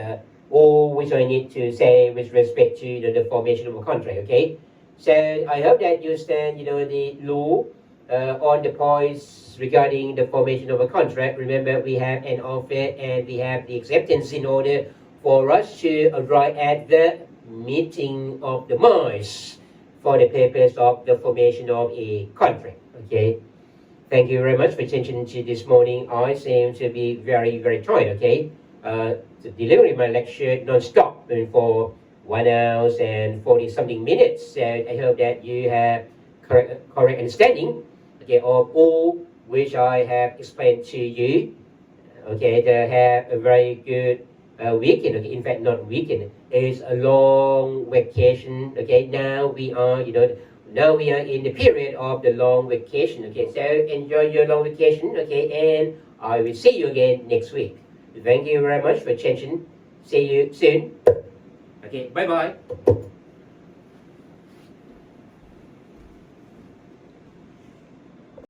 all which I need to say with respect to the formation of a contract. Okay, so I hope that you understand the law on the points regarding the formation of a contract. Remember, we have an offer and we have the acceptance in order for us to arrive at the meeting of the minds for the purpose of the formation of a contract. Okay, thank you very much for attention to this morning. I seem to be very tired. Okay, delivering my lecture non-stop for 1 hour and 40 something minutes. So I hope that you have correct understanding, okay, of all which I have explained to you. Okay, to have a very good weekend. Okay, in fact, not weekend. It's a long vacation. Okay, now we are in the period of the long vacation. Okay, so enjoy your long vacation. Okay, and I will see you again next week. Thank you very much for attention. See you soon. Okay, bye bye.